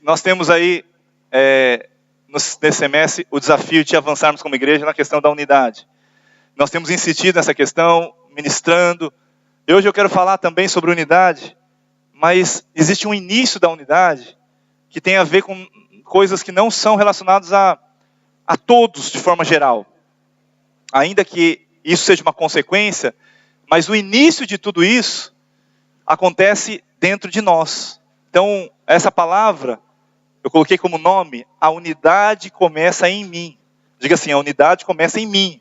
Nós temos aí, nesse semestre, o desafio de avançarmos como igreja na questão da unidade. Nós temos insistido nessa questão, ministrando. E hoje eu quero falar também sobre unidade, mas existe um início da unidade que tem a ver com coisas que não são relacionadas a todos de forma geral. Ainda que isso seja uma consequência, mas o início de tudo isso acontece dentro de nós. Então, essa palavra, eu coloquei como nome, a unidade começa em mim. Diga assim, a unidade começa em mim.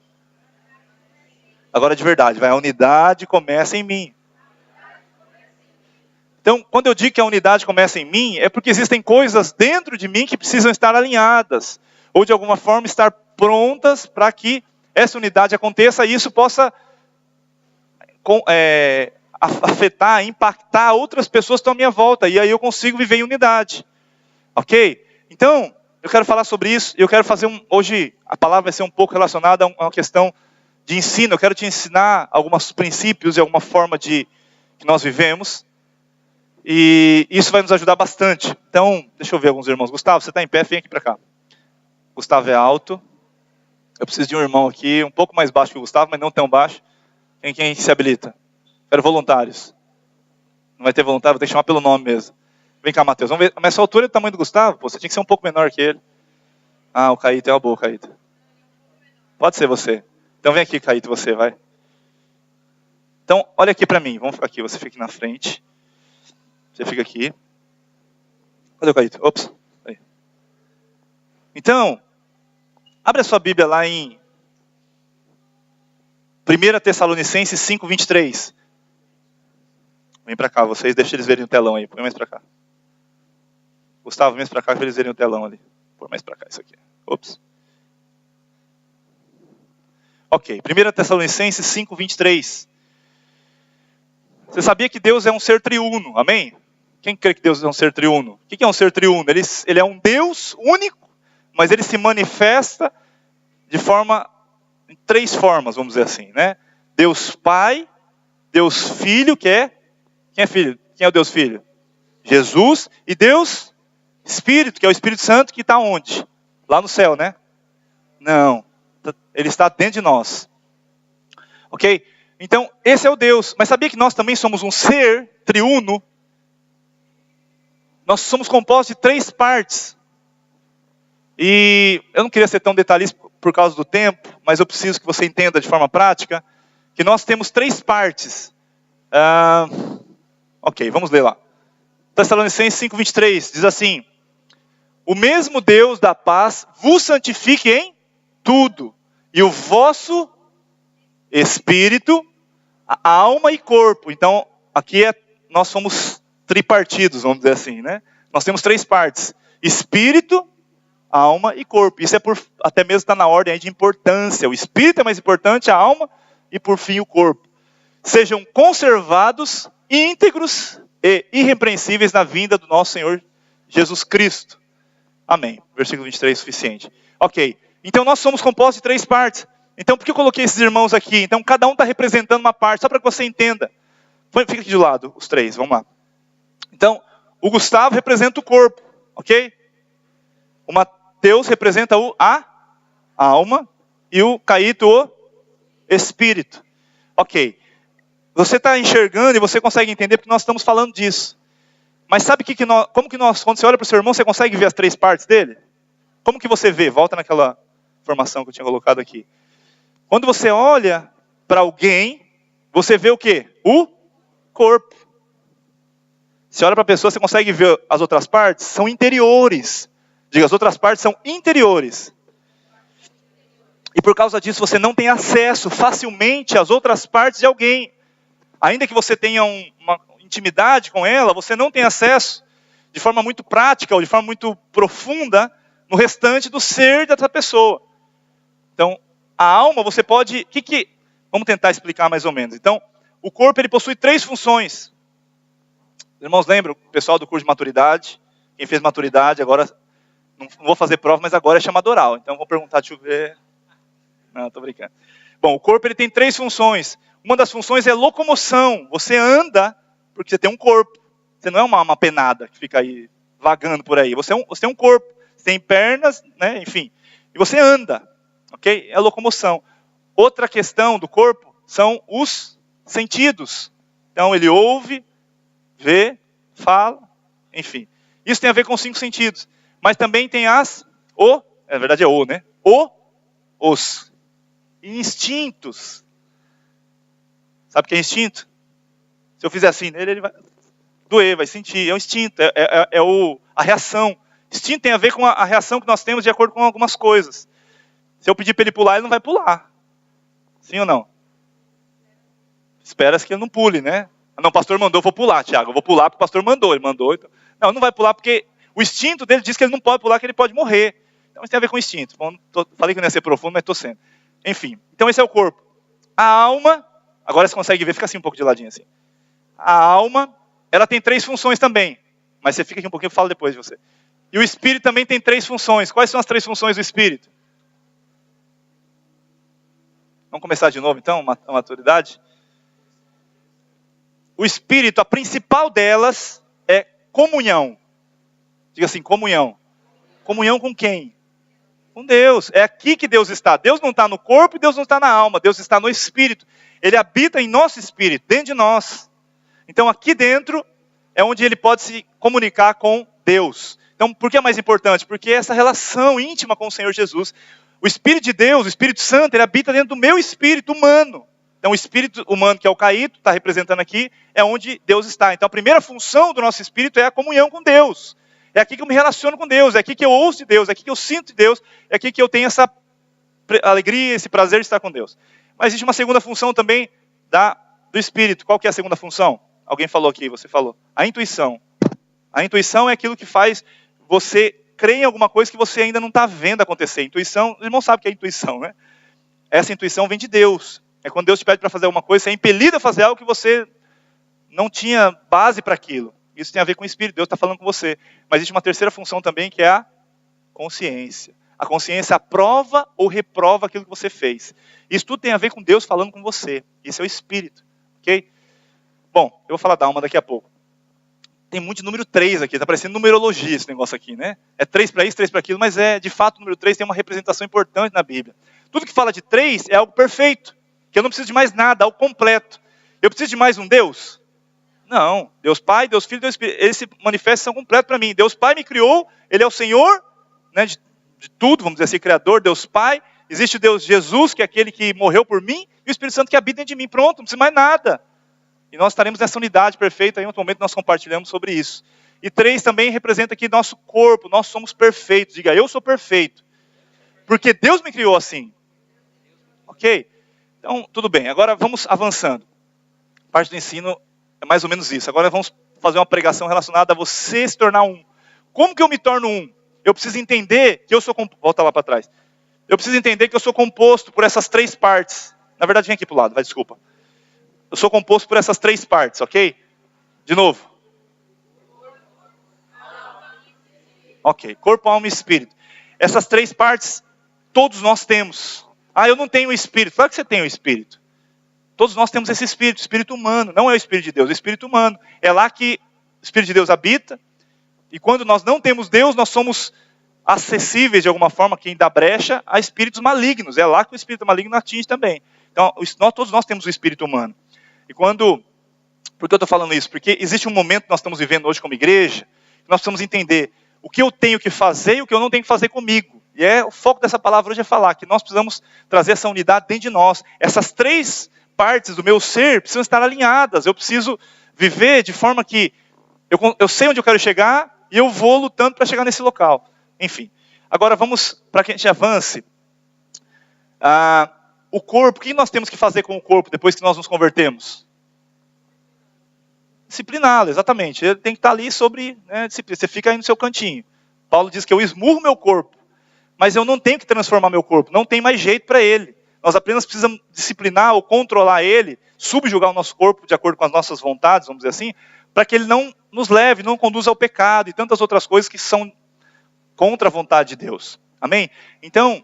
Agora de verdade, a unidade começa em mim. Então, quando eu digo que a unidade começa em mim, é porque existem coisas dentro de mim que precisam estar alinhadas, ou de alguma forma estar prontas para que essa unidade aconteça e isso possa afetar, impactar outras pessoas que estão à minha volta. E aí eu consigo viver em unidade. Ok? Então, eu quero falar sobre isso. Eu quero fazer hoje a palavra vai ser um pouco relacionada a uma questão de ensino. Eu quero te ensinar alguns princípios e alguma forma que nós vivemos. E isso vai nos ajudar bastante. Então, deixa eu ver alguns irmãos. Gustavo, você está em pé? Vem aqui para cá. Gustavo é alto. Eu preciso de um irmão aqui, um pouco mais baixo que o Gustavo, mas não tão baixo. Quem se habilita? Quero voluntários. Não vai ter voluntário, vou ter que chamar pelo nome mesmo. Vem cá, Matheus. Vamos ver. Mas a altura e o tamanho do Gustavo? Pô, você tinha que ser um pouco menor que ele. Ah, o Caíto é uma boa, Caíto. Pode ser você. Então vem aqui, Caíto, você, vai. Então, olha aqui para mim. Vamos ficar aqui. Você fica aqui na frente. Você fica aqui. Cadê o Caíto? Ops. Aí. Então, abre a sua Bíblia lá em 1 Tessalonicenses 5:23. Vem para cá, vocês, deixa eles verem o telão aí. Põe mais para cá. Gustavo, vem mais para cá para eles verem o telão ali. Põe mais para cá isso aqui. Ops. Ok, 1 Tessalonicenses 5:23. Você sabia que Deus é um ser triuno, amém? Quem crê que Deus é um ser triuno? O que é um ser triuno? Ele é um Deus único, mas ele se manifesta em 3 formas, vamos dizer assim, né? Deus Pai, Deus Filho, quem é Filho? Quem é o Deus Filho? Jesus, e Deus Espírito, que é o Espírito Santo, que está onde? Lá no céu, né? Não, ele está dentro de nós. Ok? Então, esse é o Deus. Mas sabia que nós também somos um ser triuno? Nós somos compostos de 3 partes. E eu não queria ser tão detalhista por causa do tempo, mas eu preciso que você entenda de forma prática que nós temos 3 partes. Ok, vamos ler lá. Tessalonicenses 5:23 diz assim: o mesmo Deus da paz vos santifique em tudo, e o vosso espírito, alma e corpo. Então, aqui nós somos tripartidos, vamos dizer assim, né? Nós temos 3 partes: espírito, alma e corpo. Isso até mesmo está na ordem aí de importância. O espírito é mais importante, a alma e por fim o corpo. Sejam conservados, íntegros e irrepreensíveis na vinda do nosso Senhor Jesus Cristo. Amém. Versículo 23 é suficiente. Ok. Então nós somos compostos de 3 partes. Então por que eu coloquei esses irmãos aqui? Então cada um está representando uma parte, só para que você entenda. Fica aqui de lado, os 3, vamos lá. Então, o Gustavo representa o corpo, ok? O Mateus representa a alma e o Caíto o espírito. Ok. Você está enxergando e você consegue entender porque nós estamos falando disso. Mas sabe quando você olha para o seu irmão, você consegue ver as 3 partes dele? Como que você vê? Volta naquela informação que eu tinha colocado aqui. Quando você olha para alguém, você vê o quê? O corpo. Você olha para a pessoa, você consegue ver as outras partes? São interiores. Diga, as outras partes são interiores. E por causa disso você não tem acesso facilmente às outras partes de alguém. Ainda que você tenha uma intimidade com ela, você não tem acesso de forma muito prática ou de forma muito profunda no restante do ser dessa pessoa. Então, a alma você pode... Vamos tentar explicar mais ou menos. Então, o corpo ele possui 3 funções. Os irmãos lembram? O pessoal do curso de maturidade. Quem fez maturidade agora... Não vou fazer prova, mas agora é chamado oral. Então, vou perguntar, deixa eu ver... Não, estou brincando. Bom, o corpo ele tem 3 funções. Uma das funções é locomoção. Você anda porque você tem um corpo. Você não é uma penada que fica aí vagando por aí. Você tem um corpo, você tem pernas, né? Enfim. E você anda, ok? É a locomoção. Outra questão do corpo são os sentidos. Então ele ouve, vê, fala, enfim. Isso tem a ver com os 5 sentidos. Mas também tem na verdade é né? Os instintos. Sabe o que é instinto? Se eu fizer assim nele, ele vai doer, vai sentir. É o instinto, a reação. Instinto tem a ver com a reação que nós temos de acordo com algumas coisas. Se eu pedir para ele pular, ele não vai pular. Sim ou não? Espera-se que ele não pule, né? Não, o pastor mandou, eu vou pular, Tiago. Eu vou pular porque o pastor mandou, ele mandou. Então... Não vai pular porque o instinto dele diz que ele não pode pular, que ele pode morrer. Então isso tem a ver com instinto. Bom, falei que não ia ser profundo, mas estou sendo. Enfim, então esse é o corpo. A alma, agora você consegue ver, fica assim um pouco de ladinho assim. A alma, ela tem 3 funções também. Mas você fica aqui um pouquinho, eu falo depois de você. E o espírito também tem 3 funções. Quais são as 3 funções do espírito? Vamos começar de novo então, a maturidade? O espírito, a principal delas é comunhão. Diga assim, comunhão. Comunhão com quem? Com Deus. É aqui que Deus está. Deus não está no corpo e Deus não está na alma. Deus está no espírito. Ele habita em nosso espírito, dentro de nós. Então aqui dentro é onde ele pode se comunicar com Deus. Então por que é mais importante? Porque essa relação íntima com o Senhor Jesus. O Espírito de Deus, o Espírito Santo, ele habita dentro do meu espírito humano. Então o espírito humano que é o caído, está representando aqui, é onde Deus está. Então a primeira função do nosso espírito é a comunhão com Deus. É aqui que eu me relaciono com Deus, é aqui que eu ouço de Deus, é aqui que eu sinto de Deus, é aqui que eu tenho essa alegria, esse prazer de estar com Deus. Mas existe uma segunda função também do espírito. Qual que é a segunda função? Alguém falou aqui, você falou. A intuição. A intuição é aquilo que faz você crer em alguma coisa que você ainda não está vendo acontecer. Intuição, os irmãos sabem o que é intuição, né? Essa intuição vem de Deus. É quando Deus te pede para fazer alguma coisa, você é impelido a fazer algo que você não tinha base para aquilo. Isso tem a ver com o Espírito, Deus está falando com você. Mas existe uma terceira função também, que é a consciência. A consciência aprova ou reprova aquilo que você fez. Isso tudo tem a ver com Deus falando com você. Isso é o Espírito, ok? Bom, eu vou falar da alma daqui a pouco. Tem muito número 3 aqui, está parecendo numerologia esse negócio aqui, né? É 3 para isso, 3 para aquilo, mas de fato o número 3 tem uma representação importante na Bíblia. Tudo que fala de 3 é algo perfeito, que eu não preciso de mais nada, algo completo. Eu preciso de mais um Deus? Não. Deus Pai, Deus Filho, Deus Espírito, eles se manifestam completo para mim. Deus Pai me criou, Ele é o Senhor, né, de tudo, vamos dizer assim, Criador, Deus Pai. Existe o Deus Jesus, que é aquele que morreu por mim, e o Espírito Santo que habita dentro de mim. Pronto, não precisa mais nada. E nós estaremos nessa unidade perfeita, em outro momento nós compartilhamos sobre isso. E 3 também representa aqui nosso corpo, nós somos perfeitos. Diga, eu sou perfeito. Porque Deus me criou assim. Ok? Então, tudo bem. Agora vamos avançando. A parte do ensino é mais ou menos isso. Agora vamos fazer uma pregação relacionada a você se tornar um. Como que eu me torno um? Eu preciso entender que eu sou... Volta lá para trás. Eu preciso entender que eu sou composto por essas 3 partes. Na verdade, vem aqui para o lado, vai, desculpa. Eu sou composto por essas 3 partes, ok? De novo. Ok, corpo, alma e espírito. Essas 3 partes, todos nós temos. Ah, eu não tenho espírito. Claro que você tem o espírito. Todos nós temos esse espírito, espírito humano. Não é o espírito de Deus, é o espírito humano. É lá que o espírito de Deus habita. E quando nós não temos Deus, nós somos acessíveis de alguma forma, quem dá brecha, a espíritos malignos. É lá que o espírito maligno atinge também. Então, todos nós temos o espírito humano. E por que eu estou falando isso? Porque existe um momento que nós estamos vivendo hoje como igreja, que nós precisamos entender o que eu tenho que fazer e o que eu não tenho que fazer comigo. E o foco dessa palavra hoje é falar que nós precisamos trazer essa unidade dentro de nós. Essas 3 partes do meu ser precisam estar alinhadas. Eu preciso viver de forma que eu sei onde eu quero chegar e eu vou lutando para chegar nesse local. Enfim, agora vamos, para que a gente avance, o corpo, o que nós temos que fazer com o corpo depois que nós nos convertemos? Discipliná-lo, exatamente. Ele tem que estar ali sobre disciplina. Você fica aí no seu cantinho. Paulo diz que eu esmurro meu corpo, mas eu não tenho que transformar meu corpo, não tem mais jeito para ele. Nós apenas precisamos disciplinar ou controlar ele, subjugar o nosso corpo de acordo com as nossas vontades, vamos dizer assim, para que ele não nos leve, não conduza ao pecado e tantas outras coisas que são contra a vontade de Deus. Amém? Então,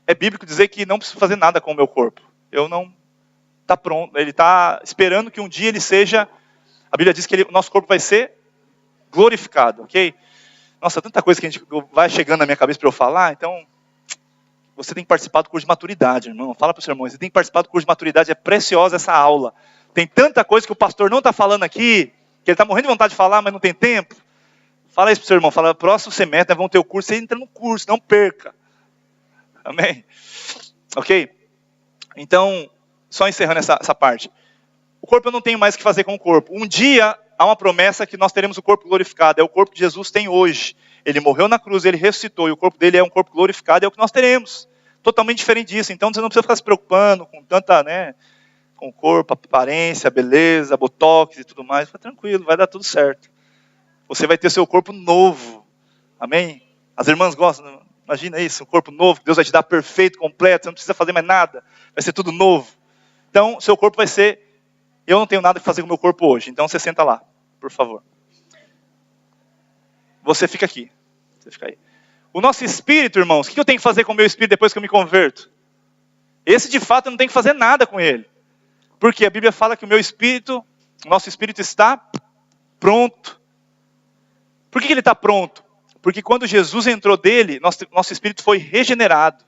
é bíblico dizer que não preciso fazer nada com o meu corpo. Eu não está pronto. Ele está esperando que um dia ele seja... A Bíblia diz que o nosso corpo vai ser glorificado, ok? Nossa, tanta coisa que vai chegando na minha cabeça para eu falar, então você tem que participar do curso de maturidade, irmão. Fala para os irmãos, você tem que participar do curso de maturidade, é preciosa essa aula. Tem tanta coisa que o pastor não está falando aqui, que ele está morrendo de vontade de falar, mas não tem tempo. Fala isso para o seu irmão, fala, próximo semestre nós vamos ter o curso, você entra no curso, não perca. Amém? Ok? Então, só encerrando essa parte. O corpo eu não tenho mais o que fazer com o corpo. Um dia, há uma promessa que nós teremos o corpo glorificado. É o corpo que Jesus tem hoje. Ele morreu na cruz, ele ressuscitou. E o corpo dele é um corpo glorificado, é o que nós teremos. Totalmente diferente disso. Então, você não precisa ficar se preocupando com tanta, com o corpo, aparência, beleza, botox e tudo mais. Fica tranquilo, vai dar tudo certo. Você vai ter seu corpo novo. Amém? As irmãs gostam. Imagina isso, um corpo novo, que Deus vai te dar perfeito, completo. Você não precisa fazer mais nada. Vai ser tudo novo. Então, seu corpo vai ser... Eu não tenho nada que fazer com o meu corpo hoje, então você senta lá, por favor. Você fica aqui. Você fica aí. O nosso espírito, irmãos, o que eu tenho que fazer com o meu espírito depois que eu me converto? Esse, de fato, eu não tenho que fazer nada com ele. Porque a Bíblia fala que o nosso espírito está pronto. Por que ele está pronto? Porque quando Jesus entrou dele, nosso espírito foi regenerado.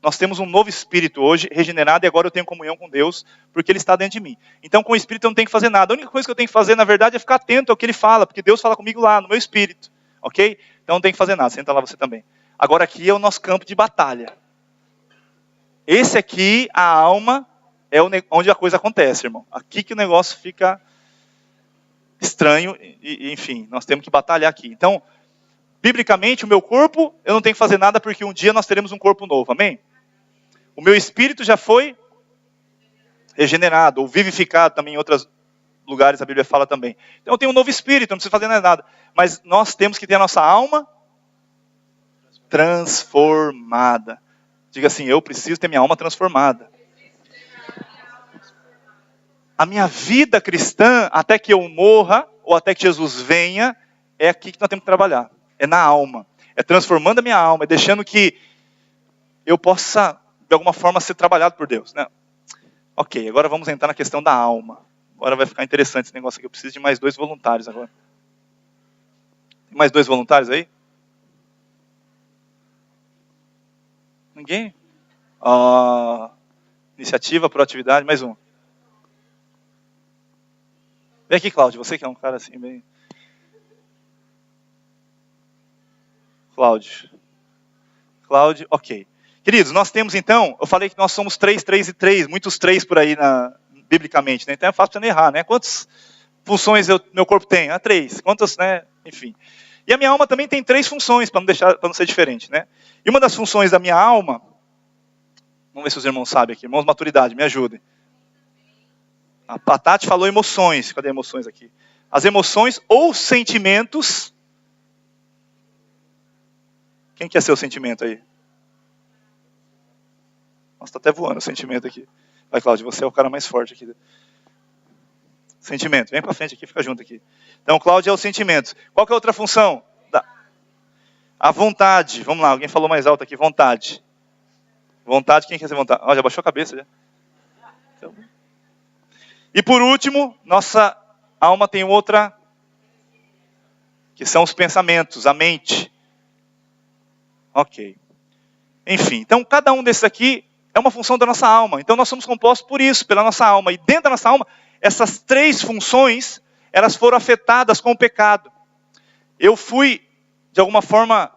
Nós temos um novo espírito hoje, regenerado, e agora eu tenho comunhão com Deus, porque Ele está dentro de mim. Então, com o espírito eu não tenho que fazer nada. A única coisa que eu tenho que fazer, na verdade, é ficar atento ao que Ele fala, porque Deus fala comigo lá, no meu espírito. Ok? Então, não tem que fazer nada. Senta lá você também. Agora, aqui é o nosso campo de batalha. Esse aqui, a alma, é onde a coisa acontece, irmão. Aqui que o negócio fica estranho, e enfim, nós temos que batalhar aqui. Então, biblicamente, o meu corpo, eu não tenho que fazer nada, porque um dia nós teremos um corpo novo. Amém? O meu espírito já foi regenerado, ou vivificado também em outros lugares, a Bíblia fala também. Então eu tenho um novo espírito, não preciso fazer nada. Mas nós temos que ter a nossa alma transformada. Diga assim, eu preciso ter minha alma transformada. A minha vida cristã, até que eu morra, ou até que Jesus venha, é aqui que nós temos que trabalhar. É na alma. É transformando a minha alma, é deixando que eu possa, de alguma forma, ser trabalhado por Deus, né? Ok, agora vamos entrar na questão da alma. Agora vai ficar interessante esse negócio aqui. Eu preciso de mais 2 voluntários agora. Tem mais 2 voluntários aí? Ninguém? Iniciativa, proatividade, mais um. Vem aqui, Cláudio, você que é um cara assim bem... Cláudio, ok. Queridos, nós temos então, eu falei que nós somos 3, 3 e 3, muitos 3 por aí biblicamente, né? Então é fácil para não errar, né? Quantas funções meu corpo tem? 3. Quantas, né? Enfim. E a minha alma também tem 3 funções, para não ser diferente, né? E uma das funções da minha alma, vamos ver se os irmãos sabem aqui, irmãos maturidade, me ajudem. A Tati falou emoções, cadê emoções aqui? As emoções ou sentimentos. Quem quer ser o sentimento aí? Nossa, está até voando o sentimento aqui. Vai, Cláudio, você é o cara mais forte aqui. Sentimento, vem para frente aqui, fica junto aqui. Então, Cláudio é o sentimento. Qual que é a outra função? A vontade. Vamos lá, alguém falou mais alto aqui, vontade. Vontade, quem quer ser vontade? Já baixou a cabeça já. Então... E por último, nossa alma tem outra, que são os pensamentos, a mente. Ok. Enfim, então cada um desses aqui é uma função da nossa alma. Então nós somos compostos por isso, pela nossa alma. E dentro da nossa alma, essas 3 funções, elas foram afetadas com o pecado. Eu fui, de alguma forma,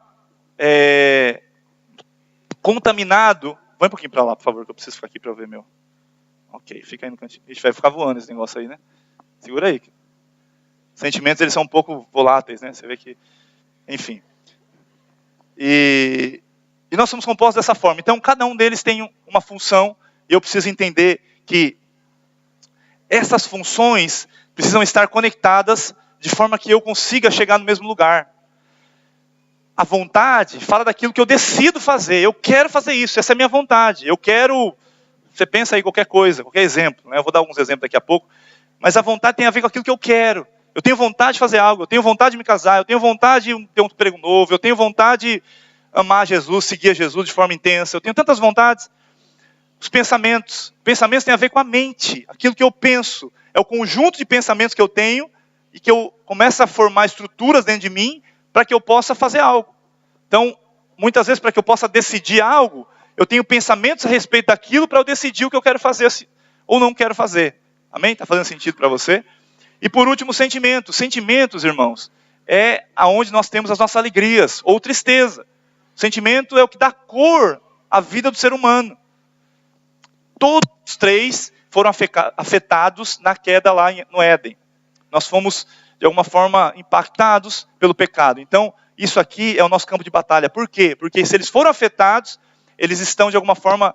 contaminado. Vai um pouquinho para lá, por favor, que eu preciso ficar aqui para eu ver meu. Ok, fica aí no cantinho. A gente vai ficar voando esse negócio aí, né? Segura aí. Sentimentos, eles são um pouco voláteis, né? Você vê que... Enfim. E nós somos compostos dessa forma. Então, cada um deles tem uma função. E eu preciso entender que essas funções precisam estar conectadas de forma que eu consiga chegar no mesmo lugar. A vontade fala daquilo que eu decido fazer. Eu quero fazer isso, essa é a minha vontade. Eu quero... Você pensa aí qualquer coisa, qualquer exemplo, né? Eu vou dar alguns exemplos daqui a pouco. Mas a vontade tem a ver com aquilo que eu quero. Eu tenho vontade de fazer algo, eu tenho vontade de me casar, eu tenho vontade de ter um emprego novo, eu tenho vontade de amar Jesus, seguir a Jesus de forma intensa. Eu tenho tantas vontades. Os pensamentos têm a ver com a mente. Aquilo que eu penso é o conjunto de pensamentos que eu tenho e que eu começo a formar estruturas dentro de mim para que eu possa fazer algo. Então, muitas vezes, para que eu possa decidir algo, eu tenho pensamentos a respeito daquilo para eu decidir o que eu quero fazer ou não quero fazer. Amém? Está fazendo sentido para você? E por último, sentimentos. Sentimentos, irmãos, é aonde nós temos as nossas alegrias ou tristeza. O sentimento é o que dá cor à vida do ser humano. Todos os três foram afetados na queda lá no Éden. Nós fomos, de alguma forma, impactados pelo pecado. Então, isso aqui é o nosso campo de batalha. Por quê? Porque se eles foram afetados, eles estão, de alguma forma,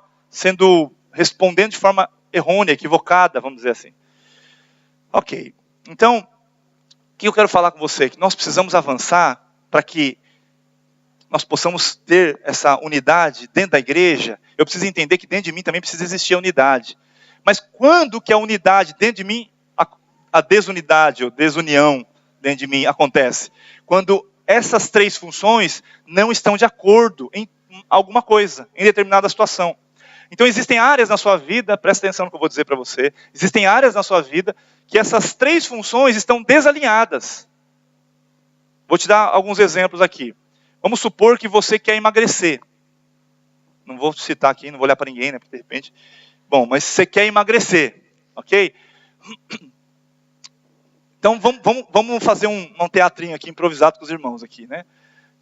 respondendo de forma errônea, equivocada, vamos dizer assim. Ok. Então, o que eu quero falar com você? Que nós precisamos avançar para que nós possamos ter essa unidade dentro da igreja. Eu preciso entender que dentro de mim também precisa existir a unidade. Mas quando que a unidade dentro de mim, a desunidade ou desunião dentro de mim acontece? Quando essas três funções não estão de acordo em alguma coisa, em determinada situação. Então existem áreas na sua vida, presta atenção no que eu vou dizer para você, existem áreas na sua vida que essas três funções estão desalinhadas. Vou te dar alguns exemplos aqui. Vamos supor que você quer emagrecer. Não vou citar aqui, não vou olhar para ninguém, né? Porque de repente... Bom, mas você quer emagrecer, ok? Então vamos fazer um teatrinho aqui improvisado com os irmãos aqui, né?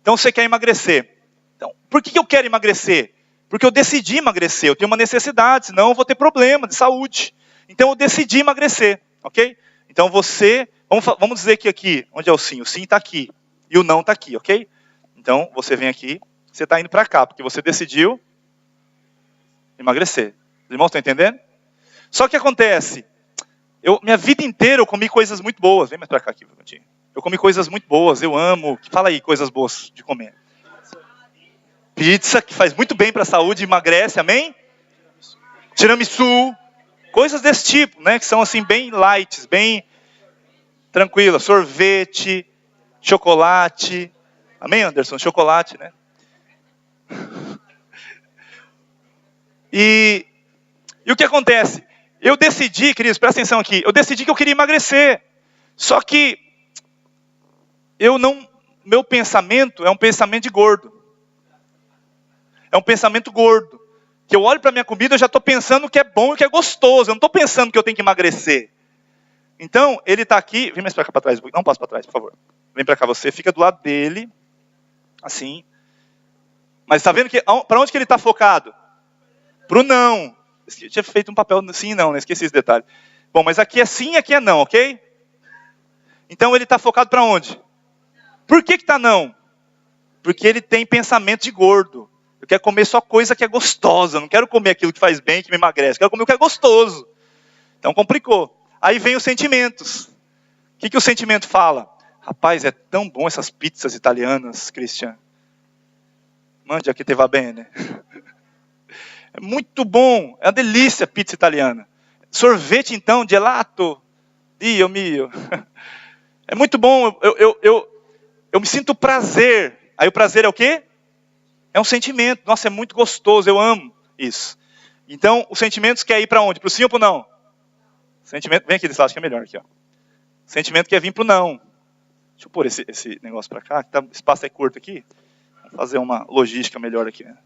Então você quer emagrecer. Então, por que eu quero emagrecer? Porque eu decidi emagrecer, eu tenho uma necessidade, senão eu vou ter problema de saúde. Então eu decidi emagrecer, ok? Então vamos dizer que aqui, onde é o sim? O sim está aqui e o não está aqui, ok? Então você vem aqui, você está indo para cá, porque você decidiu emagrecer. Os irmãos estão entendendo? Só que acontece, minha vida inteira eu comi coisas muito boas. Vem mais para cá aqui, eu comi coisas muito boas, eu amo. Fala aí, coisas boas de comer. Pizza, que faz muito bem para a saúde, emagrece, amém? Tiramisu, coisas desse tipo, né? Que são assim bem light, bem tranquilas. Sorvete, chocolate. Amém, Anderson? Chocolate, né? E o que acontece? Eu decidi, queridos, presta atenção aqui. Eu decidi que eu queria emagrecer. Só que meu pensamento é um pensamento de gordo. É um pensamento gordo. Que eu olho para a minha comida, eu já estou pensando que é bom e que é gostoso. Eu não estou pensando que eu tenho que emagrecer. Então, ele está aqui. Vem mais para cá para trás. Não passa para trás, por favor. Vem para cá você. Fica do lado dele. Assim. Mas está vendo que para onde que ele está focado? Para o não. Eu tinha feito um papel sim e não, né? Esqueci esse detalhe. Bom, mas aqui é sim e aqui é não, ok? Então ele está focado para onde? Por que está não? Porque ele tem pensamento de gordo. Eu quero comer só coisa que é gostosa. Eu não quero comer aquilo que faz bem, que me emagrece. Eu quero comer o que é gostoso. Então complicou. Aí vem os sentimentos. O que o sentimento fala? Rapaz, é tão bom essas pizzas italianas, Christian. Mande aqui te va bene. É muito bom. É uma delícia a pizza italiana. Sorvete então, gelato. Dio mio. É muito bom. Eu me sinto prazer. Aí o prazer é o quê? É um sentimento. Nossa, é muito gostoso. Eu amo isso. Então, os sentimentos quer ir para onde? Para o sim ou para o não? Sentimento, vem aqui desse lado, acho que é melhor aqui, ó. O sentimento quer vir para o não. Deixa eu pôr esse negócio para cá, que o espaço é curto aqui. Vamos fazer uma logística melhor aqui, né?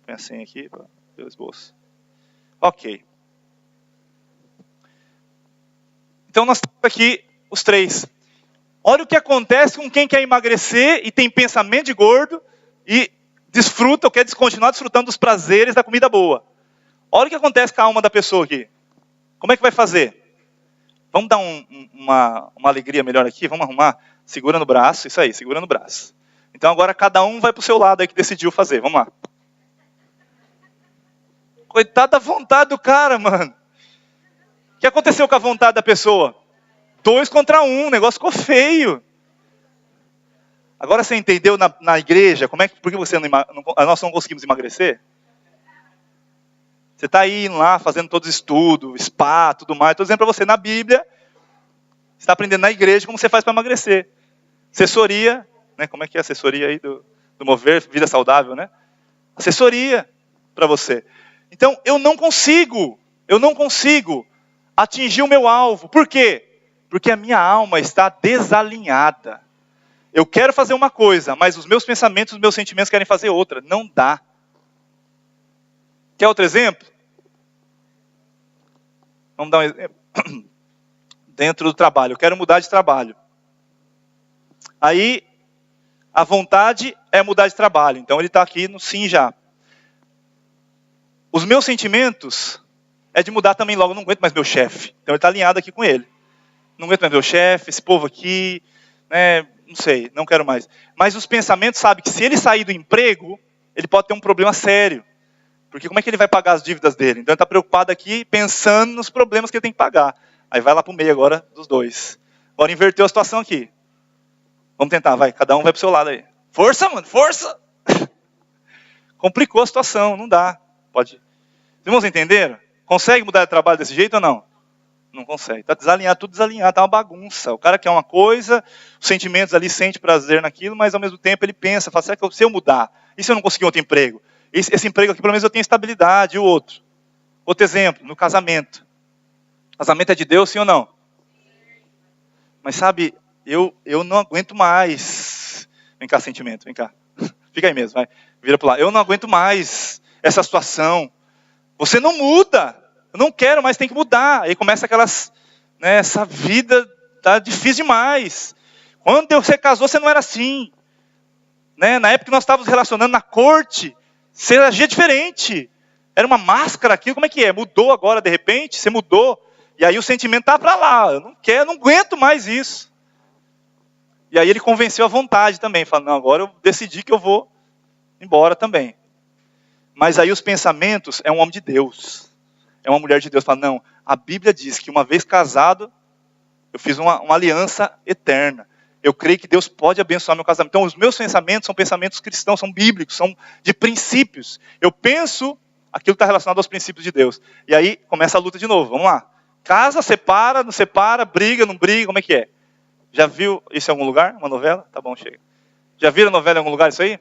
Põe assim aqui, para ver o esboço. Ok. Então nós temos aqui os três. Olha o que acontece com quem quer emagrecer e tem pensamento de gordo e desfruta ou quer continuar desfrutando dos prazeres da comida boa. Olha o que acontece com a alma da pessoa aqui. Como é que vai fazer? Vamos dar uma alegria melhor aqui? Vamos arrumar? Segura no braço, isso aí, segura no braço. Então agora cada um vai para o seu lado aí que decidiu fazer. Vamos lá. Coitado da vontade do cara, mano. O que aconteceu com a vontade da pessoa? 2 contra 1, o negócio ficou feio. Agora você entendeu na igreja por que nós não conseguimos emagrecer? Você está aí lá fazendo todo estudo, spa, tudo mais. Estou dizendo para você, na Bíblia, você está aprendendo na igreja como você faz para emagrecer. Assessoria, né? Como é que é a assessoria aí do Mover, vida saudável, né? Assessoria para você. Então, eu não consigo atingir o meu alvo. Por quê? Porque a minha alma está desalinhada. Eu quero fazer uma coisa, mas os meus pensamentos, os meus sentimentos querem fazer outra. Não dá. Quer outro exemplo? Vamos dar um exemplo. Dentro do trabalho. Eu quero mudar de trabalho. Aí, a vontade é mudar de trabalho. Então, ele está aqui no sim já. Os meus sentimentos é de mudar também logo. Eu não aguento mais meu chefe. Então, ele está alinhado aqui com ele. Não aguento mais meu chefe, esse povo aqui, né? Não sei, não quero mais. Mas os pensamentos sabem que se ele sair do emprego, ele pode ter um problema sério. Porque como é que ele vai pagar as dívidas dele? Então ele está preocupado aqui, pensando nos problemas que ele tem que pagar. Aí vai lá para o meio agora dos dois. Agora inverteu a situação aqui. Vamos tentar, vai. Cada um vai para o seu lado aí. Força, mano, força! Complicou a situação, não dá. Pode. Os irmãos entenderam? Consegue mudar de trabalho desse jeito ou não? Não consegue. Está desalinhado, tudo desalinhado, está uma bagunça. O cara quer uma coisa, os sentimentos ali sente prazer naquilo, mas ao mesmo tempo ele pensa, fala, será que se eu mudar, e se eu não conseguir outro emprego? Esse emprego aqui, pelo menos eu tenho estabilidade, e o outro? Outro exemplo, no casamento. Casamento é de Deus, sim ou não? Mas sabe, eu não aguento mais. Vem cá, sentimento, vem cá. Fica aí mesmo, vai. Vira para lá. Eu não aguento mais essa situação. Você não muda. Eu não quero mais, tem que mudar. Aí começa aquelas, né, essa vida tá difícil demais. Quando você casou, você não era assim. Né? Na época que nós estávamos relacionando na corte, você agia diferente. Era uma máscara aquilo, como é que é? Mudou agora de repente? Você mudou. E aí o sentimento tá para lá. Eu não quero, não aguento mais isso. E aí ele convenceu a vontade também. Falou, não, agora eu decidi que eu vou embora também. Mas aí os pensamentos, é um homem de Deus. É uma mulher de Deus. Fala, não, a Bíblia diz que uma vez casado, eu fiz uma aliança eterna. Eu creio que Deus pode abençoar meu casamento. Então os meus pensamentos são pensamentos cristãos, são bíblicos, são de princípios. Eu penso aquilo que está relacionado aos princípios de Deus. E aí começa a luta de novo, vamos lá. Casa, separa, não separa, briga, não briga, como é que é? Já viu isso em algum lugar? Uma novela? Tá bom, chega. Já viram a novela em algum lugar isso aí?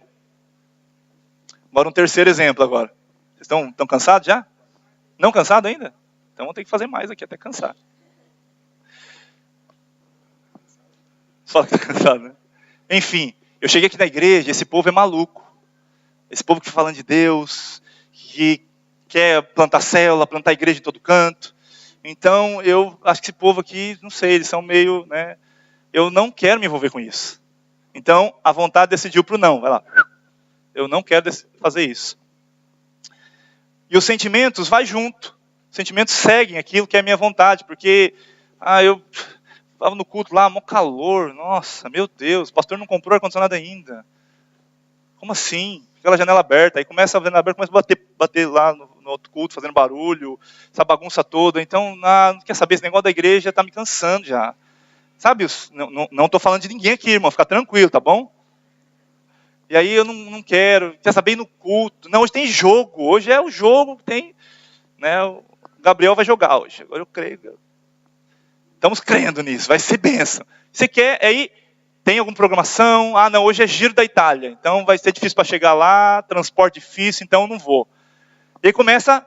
Agora um terceiro exemplo agora. Vocês estão cansados já? Não cansado ainda? Então vamos ter que fazer mais aqui até cansar. Só que está cansado, né? Enfim, eu cheguei aqui na igreja, esse povo é maluco. Esse povo que fica falando de Deus, que quer plantar célula, plantar igreja em todo canto. Então eu acho que esse povo aqui, não sei, eles são meio, né? Eu não quero me envolver com isso. Então a vontade decidiu para o não, vai lá. Eu não quero fazer isso. E os sentimentos vai junto. Os sentimentos seguem aquilo que é a minha vontade. Porque, eu estava no culto lá, mó calor. Nossa, meu Deus, o pastor não comprou ar-condicionado ainda. Como assim? Aquela janela aberta. Aí começa a janela aberta, começa a bater lá no outro culto, fazendo barulho. Essa bagunça toda. Então, não quer saber, esse negócio da igreja está me cansando já. Sabe, não estou falando de ninguém aqui, irmão. Fica tranquilo, tá bom? E aí eu não quero, quer saber ir no culto. Não, hoje tem jogo, hoje é o jogo que tem, né, o Gabriel vai jogar hoje. Agora eu creio, estamos crendo nisso, vai ser bênção. Você quer, aí tem alguma programação, não, hoje é Giro da Itália, então vai ser difícil para chegar lá, transporte difícil, então eu não vou. E aí começa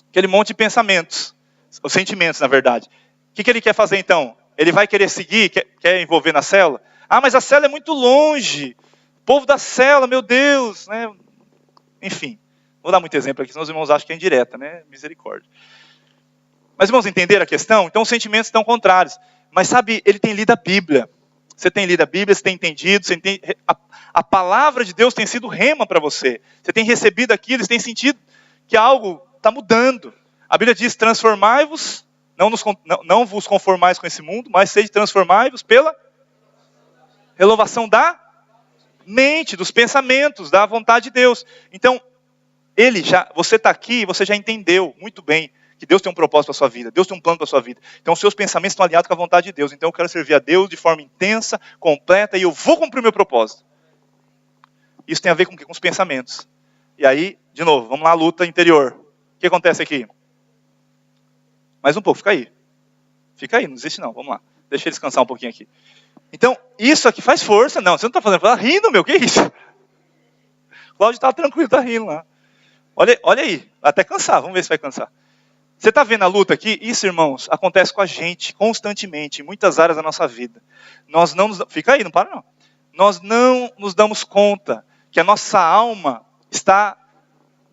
aquele monte de pensamentos, os sentimentos na verdade. O que ele quer fazer então? Ele vai querer seguir, quer envolver na célula? Mas a célula é muito longe. Povo da célula, meu Deus, né? Enfim, vou dar muito exemplo aqui, senão os irmãos acham que é indireta, né? Misericórdia. Mas irmãos, entenderam a questão? Então os sentimentos estão contrários. Mas sabe, ele tem lido a Bíblia. Você tem lido a Bíblia, você tem entendido, a palavra de Deus tem sido rema para você. Você tem recebido aquilo, você tem sentido que algo está mudando. A Bíblia diz, transformai-vos, não vos conformais com esse mundo, mas sede transformai-vos pela renovação da mente, dos pensamentos, da vontade de Deus. Então, você está aqui, você já entendeu muito bem que Deus tem um propósito para a sua vida, Deus tem um plano para a sua vida. Então, os seus pensamentos estão alinhados com a vontade de Deus. Então, eu quero servir a Deus de forma intensa, completa, e eu vou cumprir o meu propósito. Isso tem a ver com o quê? Com os pensamentos. E aí, de novo, vamos lá, a luta interior. O que acontece aqui? Mais um pouco, fica aí. Fica aí, não desiste não, vamos lá. Deixa ele descansar um pouquinho aqui. Então, isso aqui faz força. Não, você não está fazendo. Está rindo, meu, que isso? O Cláudio está tranquilo, está rindo lá. Olha aí, até cansar, vamos ver se vai cansar. Você está vendo a luta aqui? Isso, irmãos, acontece com a gente constantemente, em muitas áreas da nossa vida. Nós não nos... Fica aí, não para não. Nós não nos damos conta que a nossa alma está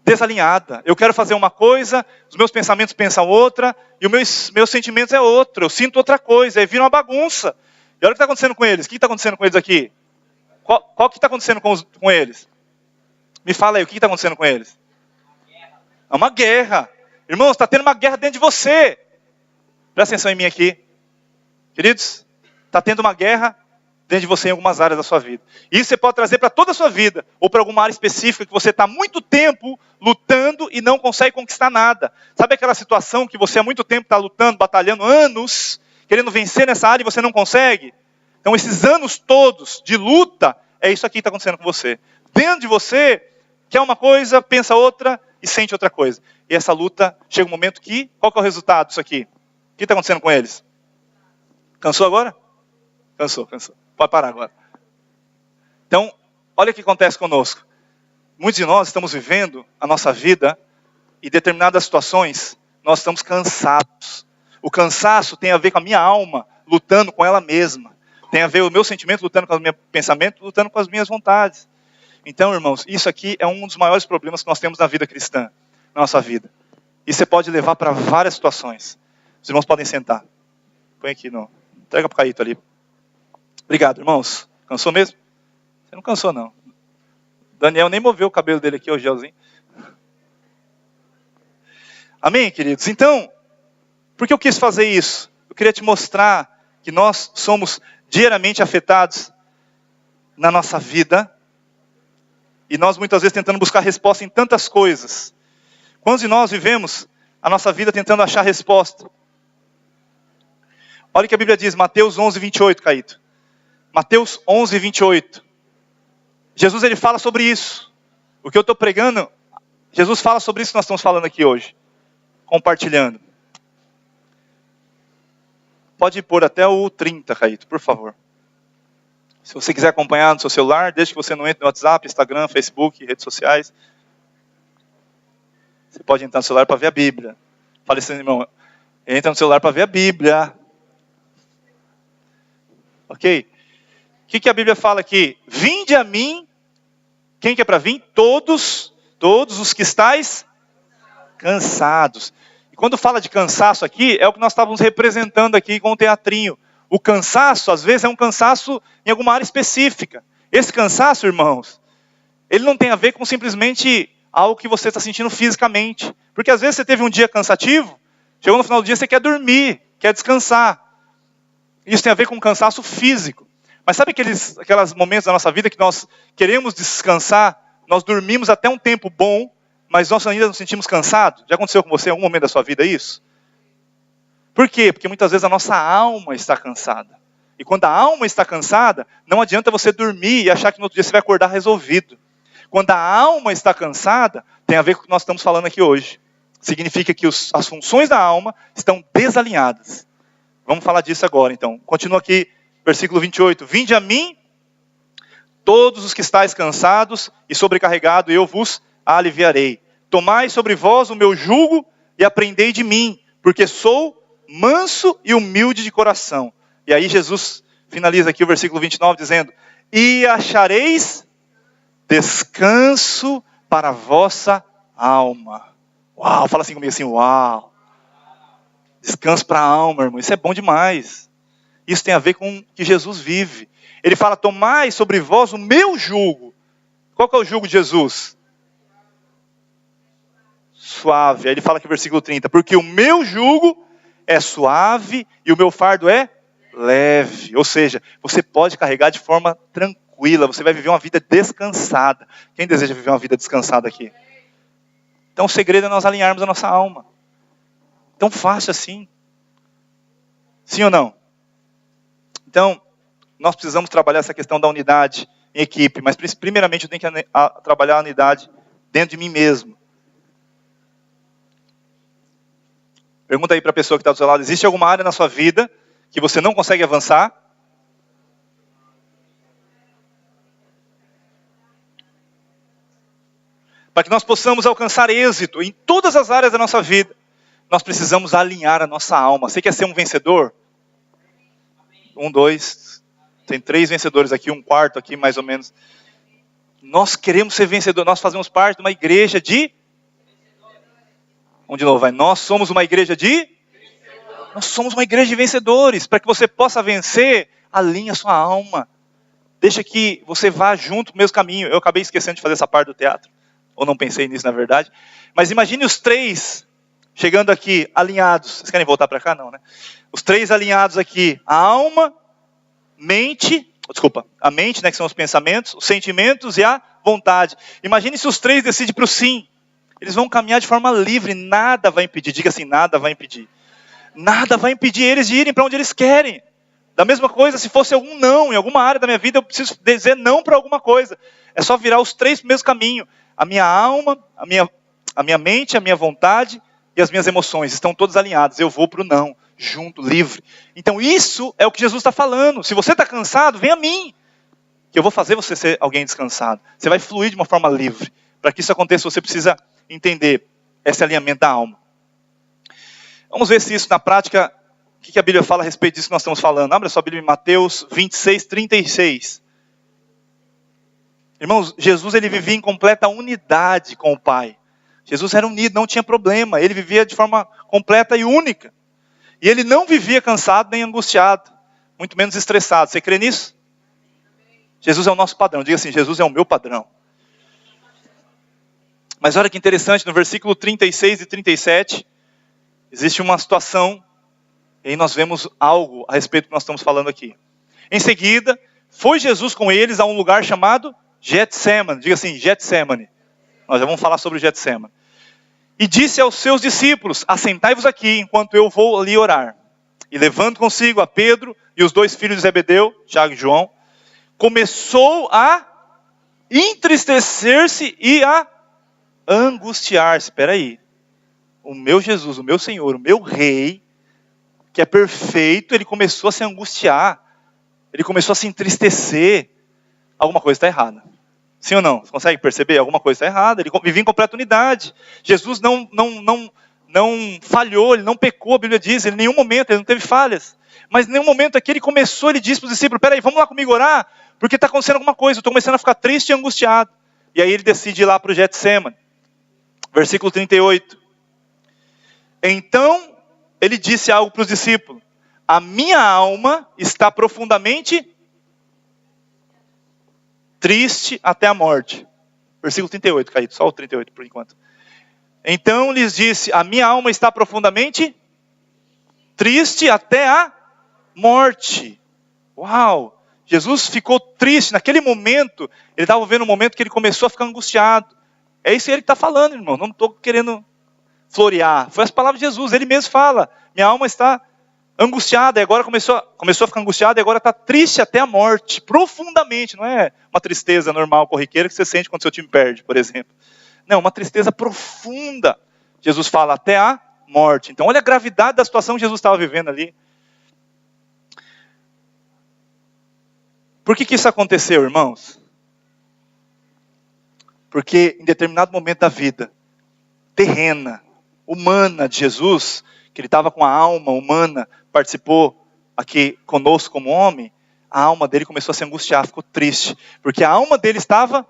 desalinhada. Eu quero fazer uma coisa, os meus pensamentos pensam outra, e os meus sentimentos é outro. Eu sinto outra coisa, aí vira uma bagunça. E olha o que está acontecendo com eles. O que está acontecendo com eles aqui? Qual que está acontecendo com eles? Me fala aí, o que está acontecendo com eles? É uma guerra. Irmãos, está tendo uma guerra dentro de você. Presta atenção em mim aqui. Queridos, está tendo uma guerra dentro de você em algumas áreas da sua vida. Isso você pode trazer para toda a sua vida, ou para alguma área específica que você está há muito tempo lutando e não consegue conquistar nada. Sabe aquela situação que você há muito tempo está lutando, batalhando, anos, querendo vencer nessa área e você não consegue? Então esses anos todos de luta, é isso aqui que está acontecendo com você. Dentro de você, quer uma coisa, pensa outra e sente outra coisa. E essa luta, chega um momento que, qual que é o resultado disso aqui? O que está acontecendo com eles? Cansou agora? Cansou. Pode parar agora. Então, olha o que acontece conosco. Muitos de nós estamos vivendo a nossa vida e em determinadas situações nós estamos cansados. O cansaço tem a ver com a minha alma lutando com ela mesma. Tem a ver o meu sentimento lutando com o meu pensamento, lutando com as minhas vontades. Então, irmãos, isso aqui é um dos maiores problemas que nós temos na vida cristã, na nossa vida. E você pode levar para várias situações. Os irmãos podem sentar. Põe aqui, não. Entrega para o Caíto ali. Obrigado, irmãos. Cansou mesmo? Você não cansou, não. Daniel nem moveu o cabelo dele aqui, o gelzinho. Amém, queridos? Então, por que eu quis fazer isso? Eu queria te mostrar que nós somos diariamente afetados na nossa vida. E nós muitas vezes tentando buscar resposta em tantas coisas. Quantos de nós vivemos a nossa vida tentando achar resposta? Olha o que a Bíblia diz, Mateus 11, 28, Caíto. Mateus 11, 28. Jesus ele fala sobre isso. O que eu estou pregando, Jesus fala sobre isso que nós estamos falando aqui hoje. Compartilhando. Pode pôr até o 30, Caíto, por favor. Se você quiser acompanhar no seu celular, desde que você não entre no WhatsApp, Instagram, Facebook, redes sociais. Você pode entrar no celular para ver a Bíblia. Fala assim, irmão, entra no celular para ver a Bíblia. Ok? O que a Bíblia fala aqui? Vinde a mim, quem que é para vir? Todos os que estáis cansados. E quando fala de cansaço aqui, é o que nós estávamos representando aqui com o teatrinho. O cansaço, às vezes, é um cansaço em alguma área específica. Esse cansaço, irmãos, ele não tem a ver com simplesmente algo que você está sentindo fisicamente. Porque às vezes você teve um dia cansativo, chegou no final do dia, você quer dormir, quer descansar. Isso tem a ver com cansaço físico. Mas sabe aqueles momentos da nossa vida que nós queremos descansar, nós dormimos até um tempo bom, mas nós ainda nos sentimos cansados? Já aconteceu com você em algum momento da sua vida isso? Por quê? Porque muitas vezes a nossa alma está cansada. E quando a alma está cansada, não adianta você dormir e achar que no outro dia você vai acordar resolvido. Quando a alma está cansada, tem a ver com o que nós estamos falando aqui hoje. Significa que as funções da alma estão desalinhadas. Vamos falar disso agora, então. Continua aqui, versículo 28. Vinde a mim, todos os que estáis cansados e sobrecarregados, e eu vos aliviarei. Tomai sobre vós o meu jugo e aprendei de mim, porque sou manso e humilde de coração. E aí Jesus finaliza aqui o versículo 29 dizendo, e achareis descanso para a vossa alma. Uau, fala assim comigo assim, uau. Descanso para a alma, irmão, isso é bom demais. Isso tem a ver com o que Jesus vive. Ele fala, tomai sobre vós o meu jugo. Qual que é o jugo de Jesus? Suave. Aí ele fala aqui no versículo 30, porque o meu jugo é suave e o meu fardo é leve. Ou seja, você pode carregar de forma tranquila, você vai viver uma vida descansada. Quem deseja viver uma vida descansada aqui? Então o segredo é nós alinharmos a nossa alma. Tão fácil assim. Sim ou não? Então, nós precisamos trabalhar essa questão da unidade em equipe, mas primeiramente eu tenho que trabalhar a unidade dentro de mim mesmo. Pergunta aí para a pessoa que está do seu lado, existe alguma área na sua vida que você não consegue avançar? Para que nós possamos alcançar êxito em todas as áreas da nossa vida. nós precisamos alinhar a nossa alma. Você quer ser um vencedor? 1, 2, tem 3 vencedores aqui, um quarto aqui mais ou menos. Nós queremos ser vencedor, nós fazemos parte de uma igreja de... Vamos de novo, vai. Nós somos uma igreja de... Nós somos uma igreja de vencedores. Para que você possa vencer, alinhe a sua alma. Deixa que você vá junto no mesmo caminho. Eu acabei esquecendo de fazer essa parte do teatro. Ou não pensei nisso, na verdade. Mas imagine os 3 chegando aqui, alinhados. Vocês querem voltar para cá? Não, né? Os 3 alinhados aqui. A alma, a mente, né, que são os pensamentos, os sentimentos e a vontade. Imagine se os 3 decidem para o sim. Eles vão caminhar de forma livre. Nada vai impedir. Diga assim, nada vai impedir. Nada vai impedir eles de irem para onde eles querem. Da mesma coisa, se fosse algum não, em alguma área da minha vida, eu preciso dizer não para alguma coisa. É só virar os 3 para o mesmo caminho. A minha alma, a minha mente, a minha vontade e as minhas emoções estão todas alinhadas. Eu vou para o não, junto, livre. Então isso é o que Jesus está falando. Se você está cansado, vem a mim, que eu vou fazer você ser alguém descansado. Você vai fluir de uma forma livre. Para que isso aconteça, você precisa entender esse alinhamento da alma. Vamos ver se isso na prática, o que a Bíblia fala a respeito disso que nós estamos falando. Abra sua Bíblia em Mateus 26, 36. Irmãos, Jesus ele vivia em completa unidade com o Pai. Jesus era unido, não tinha problema. Ele vivia de forma completa e única. E ele não vivia cansado nem angustiado, muito menos estressado. Você crê nisso? Jesus é o nosso padrão. Diga assim, Jesus é o meu padrão. Mas olha que interessante, no versículo 36 e 37, existe uma situação, e aí nós vemos algo a respeito do que nós estamos falando aqui. Em seguida, foi Jesus com eles a um lugar chamado Getsemane. Diga assim, Getsemane. Nós já vamos falar sobre o Getsemane. E disse aos seus discípulos, assentai-vos aqui enquanto eu vou ali orar. E levando consigo a Pedro e os 2 filhos de Zebedeu, Tiago e João, começou a entristecer-se e a angustiar-se. Espera aí. O meu Jesus, o meu Senhor, o meu Rei, que é perfeito, ele começou a se angustiar. Ele começou a se entristecer. Alguma coisa está errada. Sim ou não? Você consegue perceber? Alguma coisa está errada. Ele vivia em completa unidade. Jesus não falhou, ele não pecou, a Bíblia diz. Em nenhum momento, ele não teve falhas. Mas em nenhum momento aqui ele começou, ele disse para os discípulos, peraí, vamos lá comigo orar, porque está acontecendo alguma coisa, eu estou começando a ficar triste e angustiado. E aí ele decide ir lá para o Getsemane. Versículo 38. Então, ele disse algo para os discípulos. A minha alma está profundamente triste até a morte. Versículo 38, caído. Só o 38 por enquanto. Então lhes disse, a minha alma está profundamente triste até a morte. Uau! Jesus ficou triste. Naquele momento, ele estava vivendo um momento que ele começou a ficar angustiado. É isso que ele está falando, irmão. Não estou querendo florear. Foi as palavras de Jesus. Ele mesmo fala. Minha alma está angustiada. E agora começou a ficar angustiada. E agora está triste até a morte. Profundamente. Não é uma tristeza normal, corriqueira, que você sente quando seu time perde, por exemplo. Não, uma tristeza profunda. Jesus fala até a morte. Então olha a gravidade da situação que Jesus estava vivendo ali. Por que isso aconteceu, irmãos? Porque em determinado momento da vida terrena, humana de Jesus, que ele estava com a alma humana, participou aqui conosco como homem, a alma dele começou a se angustiar, ficou triste, porque a alma dele estava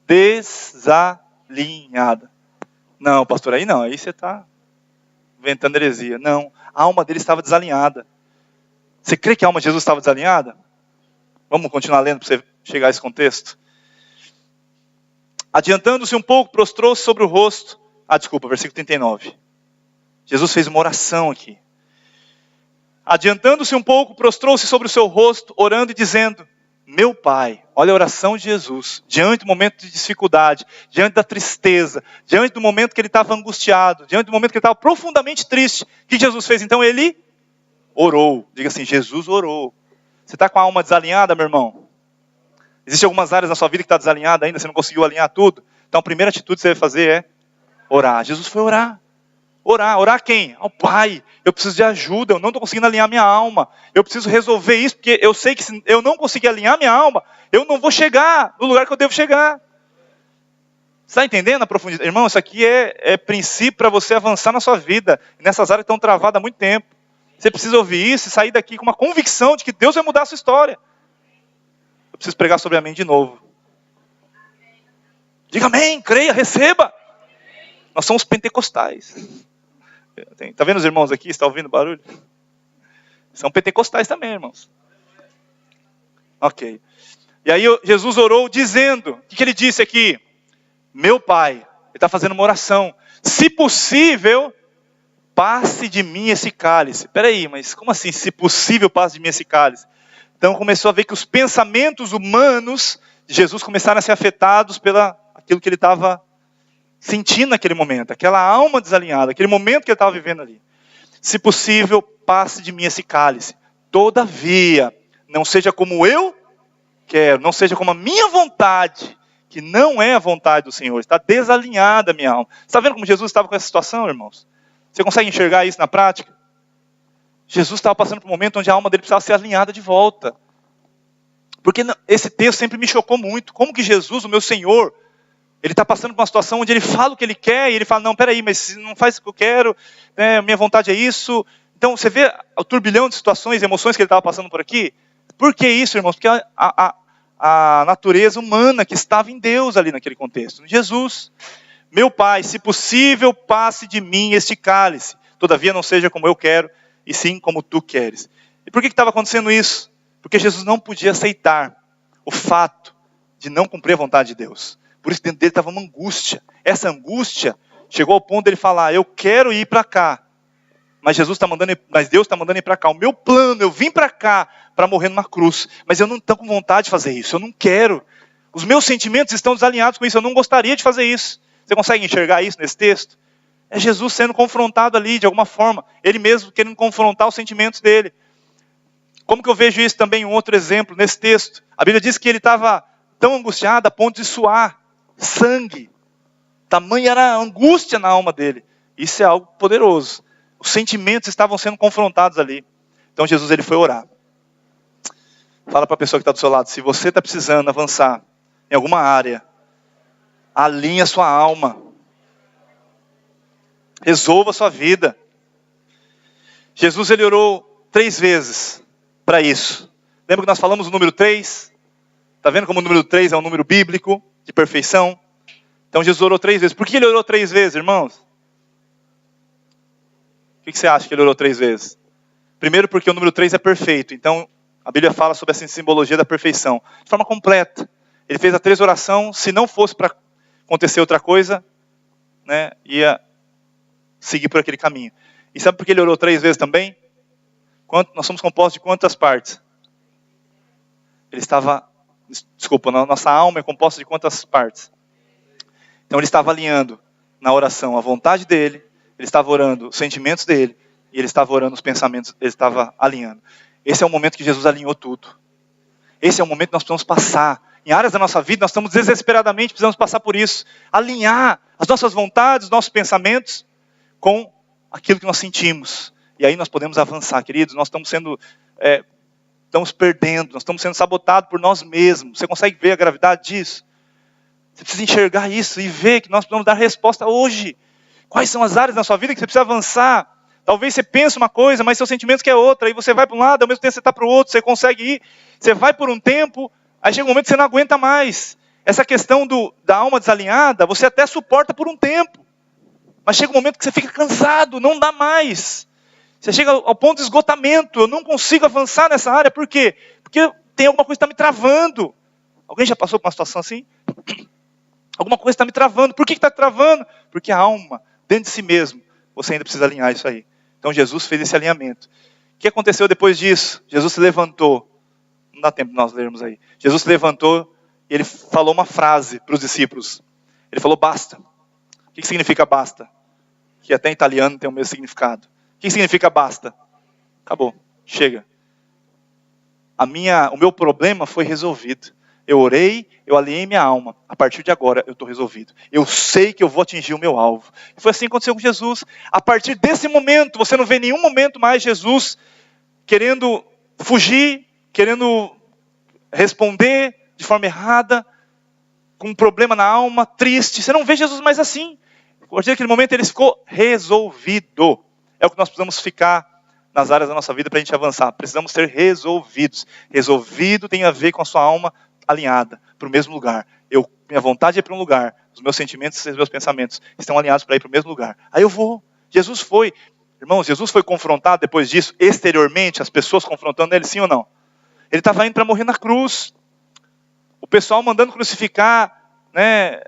desalinhada. Não, pastor, aí não, aí você está inventando heresia. Não, a alma dele estava desalinhada. Você crê que a alma de Jesus estava desalinhada? Vamos continuar lendo para você chegar a esse contexto. Adiantando-se um pouco, prostrou-se sobre o rosto. Versículo 39. Jesus fez uma oração aqui. Adiantando-se um pouco, prostrou-se sobre o seu rosto, orando e dizendo, meu Pai, olha a oração de Jesus, diante do momento de dificuldade, diante da tristeza, diante do momento que ele estava angustiado, diante do momento que ele estava profundamente triste. O que Jesus fez? Então ele orou. Diga assim, Jesus orou. Você está com a alma desalinhada, meu irmão? Existem algumas áreas na sua vida que está desalinhada ainda, você não conseguiu alinhar tudo. Então a primeira atitude que você vai fazer é orar. Jesus foi orar. Orar quem? Ao Pai. Eu preciso de ajuda, eu não estou conseguindo alinhar minha alma. Eu preciso resolver isso, porque eu sei que se eu não conseguir alinhar minha alma, eu não vou chegar no lugar que eu devo chegar. está entendendo a profundidade? Irmão, isso aqui é princípio para você avançar na sua vida. Nessas áreas que estão travadas há muito tempo. Você precisa ouvir isso e sair daqui com uma convicção de que Deus vai mudar a sua história. Eu preciso pregar sobre amém de novo. Diga amém, creia, receba. Nós somos pentecostais. Está vendo os irmãos aqui? Está ouvindo o barulho? São pentecostais também, irmãos. Ok. E aí Jesus orou dizendo, o que ele disse aqui? Meu Pai, ele está fazendo uma oração. Se possível, passe de mim esse cálice. Espera aí, mas como assim, se possível, passe de mim esse cálice? Então começou a ver que os pensamentos humanos de Jesus começaram a ser afetados pela aquilo que ele estava sentindo naquele momento, aquela alma desalinhada, aquele momento que ele estava vivendo ali. Se possível, passe de mim esse cálice. Todavia, não seja como eu quero, não seja como a minha vontade, que não é a vontade do Senhor. Está desalinhada a minha alma. Você está vendo como Jesus estava com essa situação, irmãos? Você consegue enxergar isso na prática? Jesus estava passando por um momento onde a alma dele precisava ser alinhada de volta. Porque esse texto sempre me chocou muito. Como que Jesus, o meu Senhor, ele está passando por uma situação onde ele fala o que ele quer, e ele fala, não, peraí, mas não faz o que eu quero, né, minha vontade é isso. Então, você vê o turbilhão de situações e emoções que ele estava passando por aqui? Por que isso, irmãos? Porque a natureza humana que estava em Deus ali naquele contexto, em Jesus. Meu Pai, se possível, passe de mim este cálice. Todavia não seja como eu quero, e sim como tu queres. E por que estava acontecendo isso? Porque Jesus não podia aceitar o fato de não cumprir a vontade de Deus. Por isso dentro dele estava uma angústia. Essa angústia chegou ao ponto dele falar, eu quero ir para cá. Mas Deus está mandando ir para cá. O meu plano, eu vim para cá para morrer numa cruz. Mas eu não estou com vontade de fazer isso. Eu não quero. Os meus sentimentos estão desalinhados com isso. Eu não gostaria de fazer isso. Você consegue enxergar isso nesse texto? É Jesus sendo confrontado ali de alguma forma. Ele mesmo querendo confrontar os sentimentos dele. Como que eu vejo isso também em um outro exemplo nesse texto? A Bíblia diz que ele estava tão angustiado a ponto de suar sangue. Tamanha era a angústia na alma dele. Isso é algo poderoso. Os sentimentos estavam sendo confrontados ali. Então Jesus ele foi orar. Fala para a pessoa que está do seu lado, se você está precisando avançar em alguma área, alinhe a sua alma. Resolva a sua vida. Jesus ele orou 3 vezes para isso. Lembra que nós falamos o número 3? Está vendo como o número 3 é um número bíblico de perfeição? Então Jesus orou 3 vezes. Por que ele orou 3 vezes, irmãos? O que você acha que ele orou 3 vezes? Primeiro porque o número 3 é perfeito. Então a Bíblia fala sobre essa simbologia da perfeição. De forma completa. Ele fez a 3 oração. Se não fosse para acontecer outra coisa, né, ia seguir por aquele caminho. E sabe por que ele orou 3 vezes também? Nós somos compostos de quantas partes? Nossa alma é composta de quantas partes? Então ele estava alinhando na oração a vontade dele, ele estava orando os sentimentos dele, e ele estava orando os pensamentos, ele estava alinhando. Esse é o momento que Jesus alinhou tudo. Esse é o momento que nós precisamos passar. Em áreas da nossa vida, nós estamos desesperadamente, precisamos passar por isso. Alinhar as nossas vontades, os nossos pensamentos, com aquilo que nós sentimos. E aí nós podemos avançar, queridos. Nós estamos perdendo, nós estamos sendo sabotados por nós mesmos. Você consegue ver a gravidade disso? Você precisa enxergar isso e ver que nós precisamos dar resposta hoje. Quais são as áreas da sua vida que você precisa avançar? Talvez você pense uma coisa, mas seus sentimentos querem outra. Aí você vai para um lado, ao mesmo tempo você está para o outro. Você consegue ir, você vai por um tempo, aí chega um momento que você não aguenta mais. Essa questão da alma desalinhada, você até suporta por um tempo. Mas chega um momento que você fica cansado, não dá mais. Você chega ao ponto de esgotamento. Eu não consigo avançar nessa área. Por quê? Porque tem alguma coisa que está me travando. Alguém já passou por uma situação assim? Alguma coisa está me travando. Por que está travando? Porque a alma, dentro de si mesmo, você ainda precisa alinhar isso aí. Então Jesus fez esse alinhamento. O que aconteceu depois disso? Jesus se levantou. Não dá tempo de nós lermos aí. Jesus se levantou e ele falou uma frase para os discípulos. Ele falou, basta. O que significa basta? Que até em italiano tem o mesmo significado. O que significa basta? Acabou. Chega. O meu problema foi resolvido. Eu orei, eu alinhei minha alma. A partir de agora eu estou resolvido. Eu sei que eu vou atingir o meu alvo. E foi assim que aconteceu com Jesus. A partir desse momento, você não vê nenhum momento mais Jesus querendo fugir, querendo responder de forma errada. com um problema na alma, triste. Você não vê Jesus mais assim. A partir daquele momento ele ficou resolvido. É o que nós precisamos ficar nas áreas da nossa vida para a gente avançar. Precisamos ser resolvidos. Resolvido tem a ver com a sua alma alinhada para o mesmo lugar. Minha vontade é ir para um lugar. Os meus sentimentos e os meus pensamentos estão alinhados para ir para o mesmo lugar. Aí eu vou. Jesus foi. Irmãos, Jesus foi confrontado depois disso, exteriormente, as pessoas confrontando ele, sim ou não? Ele estava indo para morrer na cruz. O pessoal mandando crucificar, né,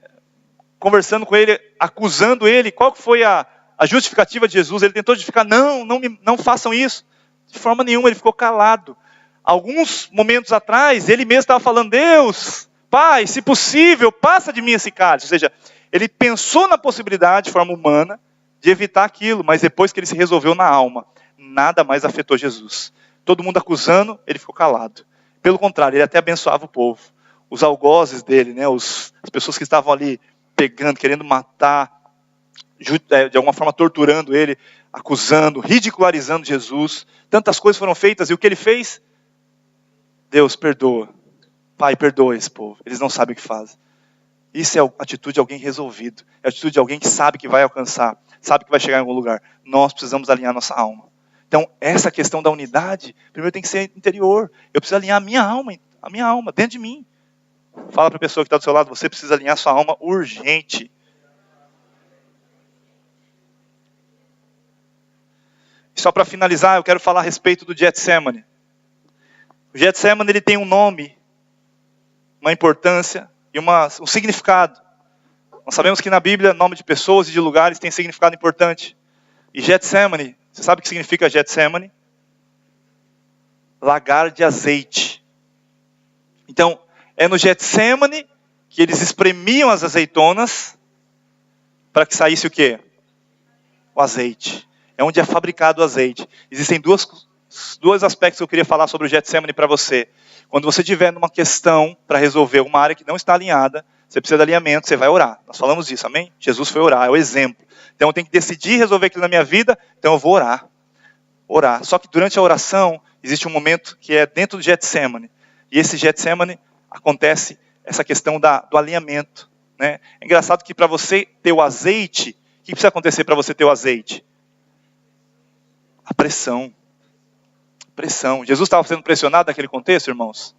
conversando com ele, acusando ele. Qual que foi a justificativa de Jesus? Ele tentou justificar, não façam isso. De forma nenhuma, ele ficou calado. Alguns momentos atrás, ele mesmo estava falando, Deus, Pai, se possível, passa de mim esse cálice. Ou seja, ele pensou na possibilidade, de forma humana, de evitar aquilo, mas depois que ele se resolveu na alma, nada mais afetou Jesus. Todo mundo acusando, ele ficou calado. Pelo contrário, ele até abençoava o povo. Os algozes dele, né, as pessoas que estavam ali pegando, querendo matar, de alguma forma torturando ele, acusando, ridicularizando Jesus. Tantas coisas foram feitas, e o que ele fez? Deus, perdoa. Pai, perdoa esse povo, eles não sabem o que fazem. Isso é a atitude de alguém resolvido. É a atitude de alguém que sabe que vai alcançar, sabe que vai chegar em algum lugar. Nós precisamos alinhar nossa alma. Então, essa questão da unidade, primeiro tem que ser interior. Eu preciso alinhar a minha alma, dentro de mim. Fala para a pessoa que está do seu lado, você precisa alinhar sua alma urgente. E só para finalizar, eu quero falar a respeito do Getsemane. O Getsemane, ele tem um nome, uma importância e um significado. Nós sabemos que na Bíblia, nome de pessoas e de lugares tem significado importante. E Getsemane, você sabe o que significa Getsemane? Lagar de azeite. Então, é no Getsemane que eles espremiam as azeitonas para que saísse o quê? O azeite. É onde é fabricado o azeite. Existem dois aspectos que eu queria falar sobre o Getsemane para você. Quando você estiver numa questão para resolver uma área que não está alinhada, você precisa de alinhamento, você vai orar. Nós falamos disso, amém? Jesus foi orar, é o exemplo. Então eu tenho que decidir resolver aquilo na minha vida, então eu vou orar. Orar. Só que durante a oração, existe um momento que é dentro do Getsemane. E esse Getsemane acontece essa questão do alinhamento. Né? É engraçado que para você ter o azeite, o que precisa acontecer para você ter o azeite? A pressão. Pressão. Jesus estava sendo pressionado naquele contexto, irmãos?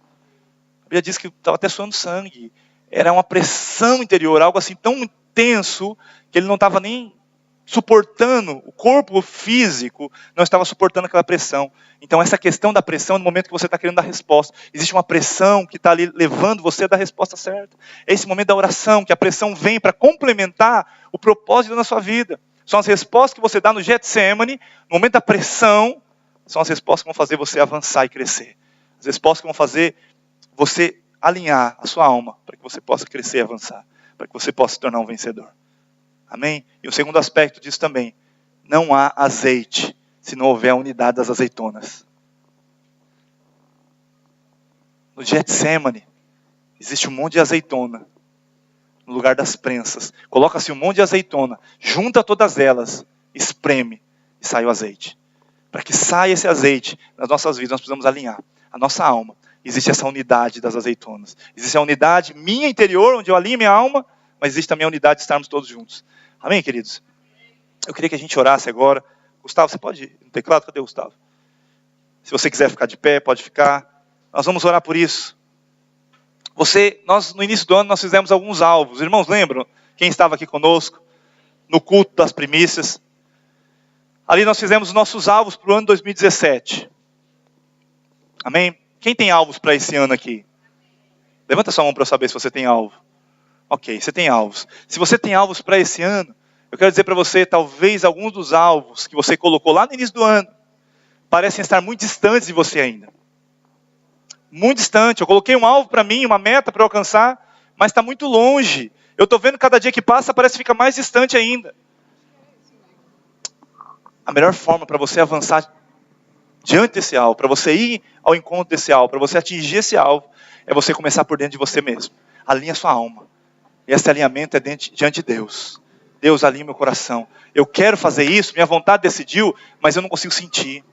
A Bíblia diz que estava até suando sangue. Era uma pressão interior, algo assim tão intenso, que ele não estava nem suportando, o corpo físico não estava suportando aquela pressão. Então essa questão da pressão, no momento que você está querendo dar resposta, existe uma pressão que está ali levando você a dar a resposta certa. É esse momento da oração, que a pressão vem para complementar o propósito na sua vida. São as respostas que você dá no Getsemane, no momento da pressão, são as respostas que vão fazer você avançar e crescer. As respostas que vão fazer você alinhar a sua alma, para que você possa crescer e avançar, para que você possa se tornar um vencedor. Amém? E o segundo aspecto disso também, não há azeite se não houver a unidade das azeitonas. No Getsemane, existe um monte de azeitona, no lugar das prensas. Coloca-se um monte de azeitona, junta todas elas, espreme e sai o azeite. Para que saia esse azeite nas nossas vidas, nós precisamos alinhar a nossa alma. Existe essa unidade das azeitonas. Existe a unidade minha interior, onde eu alinho minha alma, mas existe também a unidade de estarmos todos juntos. Amém, queridos? Eu queria que a gente orasse agora. Gustavo, você pode ir no teclado? Cadê o Gustavo? Se você quiser ficar de pé, pode ficar. Nós vamos orar por isso. Nós no início do ano, nós fizemos alguns alvos. Irmãos, lembram? Quem estava aqui conosco? No culto das primícias. Ali nós fizemos os nossos alvos para o ano 2017. Amém? Quem tem alvos para esse ano aqui? Levanta sua mão para eu saber se você tem alvo. Ok, você tem alvos. Se você tem alvos para esse ano, eu quero dizer para você, talvez alguns dos alvos que você colocou lá no início do ano, parecem estar muito distantes de você ainda. Muito distante. Eu coloquei um alvo para mim, uma meta para eu alcançar, mas está muito longe. Eu estou vendo cada dia que passa, parece que fica mais distante ainda. A melhor forma para você avançar diante desse alvo, para você ir ao encontro desse alvo, para você atingir esse alvo, é você começar por dentro de você mesmo. Alinha sua alma. E esse alinhamento é diante de Deus. Deus, alinha meu coração. Eu quero fazer isso, minha vontade decidiu, mas eu não consigo sentir.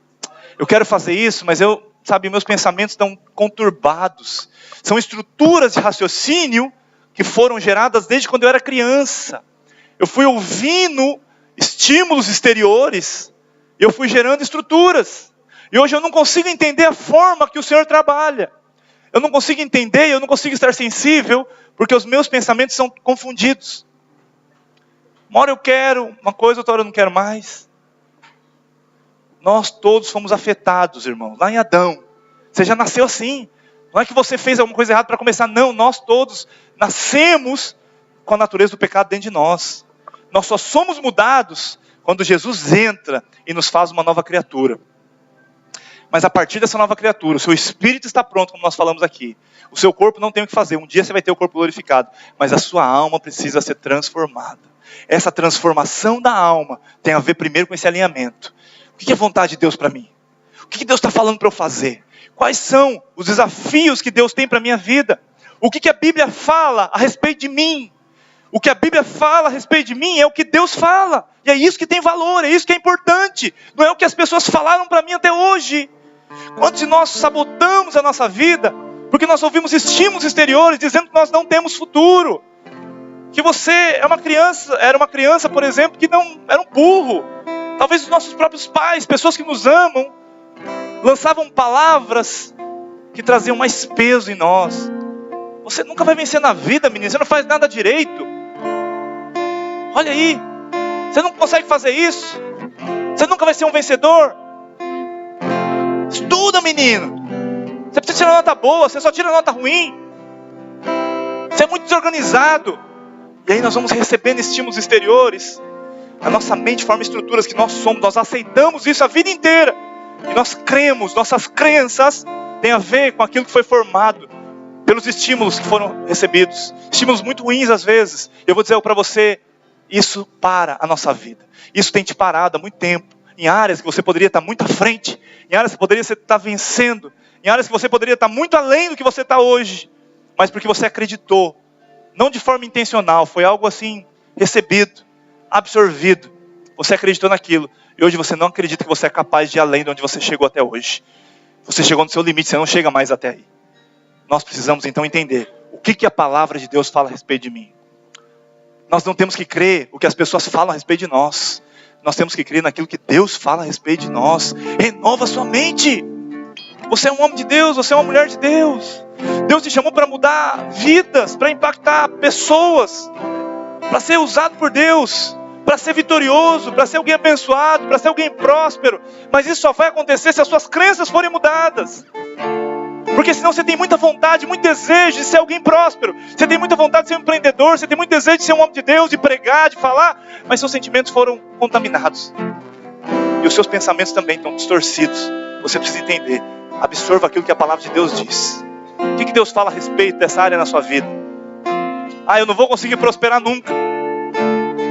Eu quero fazer isso, mas meus pensamentos estão conturbados. São estruturas de raciocínio que foram geradas desde quando eu era criança. Eu fui ouvindo estímulos exteriores, e eu fui gerando estruturas. E hoje eu não consigo entender a forma que o Senhor trabalha. Eu não consigo entender, eu não consigo estar sensível, porque os meus pensamentos são confundidos. Uma hora eu quero uma coisa, outra hora eu não quero mais. Nós todos fomos afetados, irmãos, lá em Adão. Você já nasceu assim. Não é que você fez alguma coisa errada para começar, não. Nós todos nascemos com a natureza do pecado dentro de nós. Nós só somos mudados quando Jesus entra e nos faz uma nova criatura. Mas a partir dessa nova criatura, o seu espírito está pronto, como nós falamos aqui. O seu corpo não tem o que fazer. Um dia você vai ter o corpo glorificado. Mas a sua alma precisa ser transformada. Essa transformação da alma tem a ver primeiro com esse alinhamento. O que é vontade de Deus para mim? O que Deus está falando para eu fazer? Quais são os desafios que Deus tem para a minha vida? O que a Bíblia fala a respeito de mim? O que a Bíblia fala a respeito de mim é o que Deus fala. E é isso que tem valor, é isso que é importante. Não é o que as pessoas falaram para mim até hoje. Quantos de nós sabotamos a nossa vida porque nós ouvimos estímulos exteriores dizendo que nós não temos futuro? Que você era uma criança, por exemplo, que não era um burro. Talvez os nossos próprios pais, pessoas que nos amam, lançavam palavras que traziam mais peso em nós. Você nunca vai vencer na vida, menino. Você não faz nada direito. Olha aí. Você não consegue fazer isso. Você nunca vai ser um vencedor. Estuda, menino. Você precisa tirar nota boa. Você só tira nota ruim. Você é muito desorganizado. E aí nós vamos recebendo estímulos exteriores. A nossa mente forma estruturas que nós somos. Nós aceitamos isso a vida inteira. E nós cremos. Nossas crenças têm a ver com aquilo que foi formado pelos estímulos que foram recebidos. Estímulos muito ruins às vezes. Eu vou dizer para você, isso para a nossa vida. Isso tem te parado há muito tempo. Em áreas que você poderia estar muito à frente. Em áreas que poderia estar vencendo. Em áreas que você poderia estar muito além do que você está hoje. Mas porque você acreditou. Não de forma intencional. Foi algo assim, recebido, absorvido. Você acreditou naquilo. E hoje você não acredita que você é capaz de ir além de onde você chegou até hoje. Você chegou no seu limite, você não chega mais até aí. Nós precisamos então entender o que a palavra de Deus fala a respeito de mim. Nós não temos que crer o que as pessoas falam a respeito de nós. Nós temos que crer naquilo que Deus fala a respeito de nós. Renova sua mente. Você é um homem de Deus, você é uma mulher de Deus. Deus te chamou para mudar vidas, para impactar pessoas, para ser usado por Deus, para ser vitorioso, para ser alguém abençoado, para ser alguém próspero. Mas isso só vai acontecer se as suas crenças forem mudadas. Porque senão você tem muita vontade, muito desejo de ser alguém próspero. Você tem muita vontade de ser um empreendedor. Você tem muito desejo de ser um homem de Deus, de pregar, de falar. Mas seus sentimentos foram contaminados. E os seus pensamentos também estão distorcidos. Você precisa entender. Absorva aquilo que a palavra de Deus diz. O que Deus fala a respeito dessa área na sua vida? Eu não vou conseguir prosperar nunca.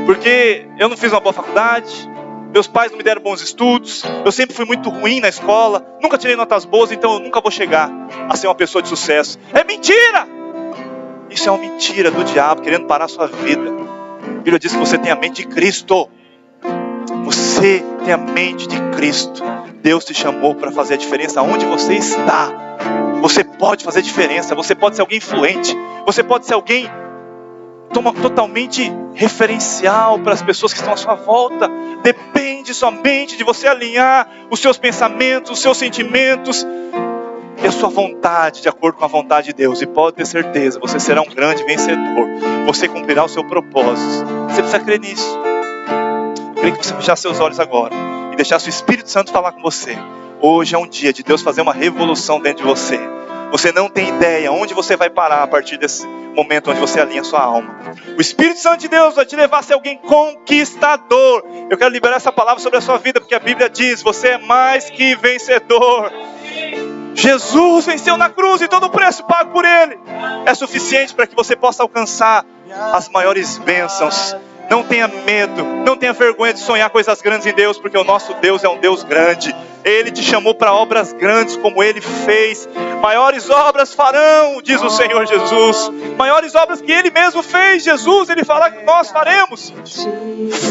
Porque eu não fiz uma boa faculdade. Meus pais não me deram bons estudos. Eu sempre fui muito ruim na escola. Nunca tirei notas boas, então eu nunca vou chegar a ser uma pessoa de sucesso. É mentira! Isso é uma mentira do diabo, querendo parar a sua vida. A Bíblia diz que você tem a mente de Cristo. Você tem a mente de Cristo. Deus te chamou para fazer a diferença onde você está. Você pode fazer diferença. Você pode ser alguém influente. Você pode ser alguém totalmente referencial para as pessoas que estão à sua volta. Depende somente de você alinhar os seus pensamentos, os seus sentimentos e a sua vontade de acordo com a vontade de Deus. E pode ter certeza, você será um grande vencedor. Você cumprirá o seu propósito. Você precisa crer nisso. Eu queria que você fechasse seus olhos agora e deixasse o Espírito Santo falar com você. Hoje é um dia de Deus fazer uma revolução dentro de você. Você não tem ideia onde você vai parar a partir desse momento onde você alinha a sua alma. O Espírito Santo de Deus vai te levar a ser alguém conquistador. Eu quero liberar essa palavra sobre a sua vida, porque a Bíblia diz, você é mais que vencedor. Jesus venceu na cruz e todo o preço pago por Ele é suficiente para que você possa alcançar as maiores bênçãos Não tenha medo, não tenha vergonha de sonhar coisas grandes em Deus, porque o nosso Deus é um Deus grande. Ele te chamou para obras grandes como Ele fez. Maiores obras farão, diz o Senhor Jesus. Maiores obras que Ele mesmo fez, Jesus, Ele fala que nós faremos.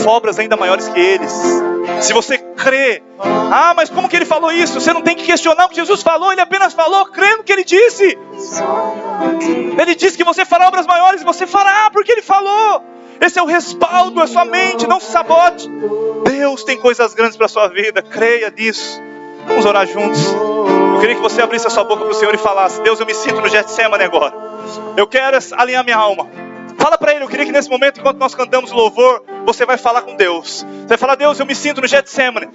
Obras ainda maiores que eles. Se você crê, mas como que Ele falou isso? Você não tem que questionar o que Jesus falou, Ele apenas falou, crê no que Ele disse. Ele disse que você fará obras maiores, e você fará porque Ele falou. Esse é o respaldo, é sua mente, não se sabote. Deus tem coisas grandes para a sua vida, creia nisso. Vamos orar juntos. Eu queria que você abrisse a sua boca para o Senhor e falasse: Deus, eu me sinto no Getsemane agora. Eu quero alinhar minha alma. Fala para Ele. Eu queria que nesse momento, enquanto nós cantamos o louvor, você vai falar com Deus. Você vai falar: Deus, eu me sinto no Getsemane.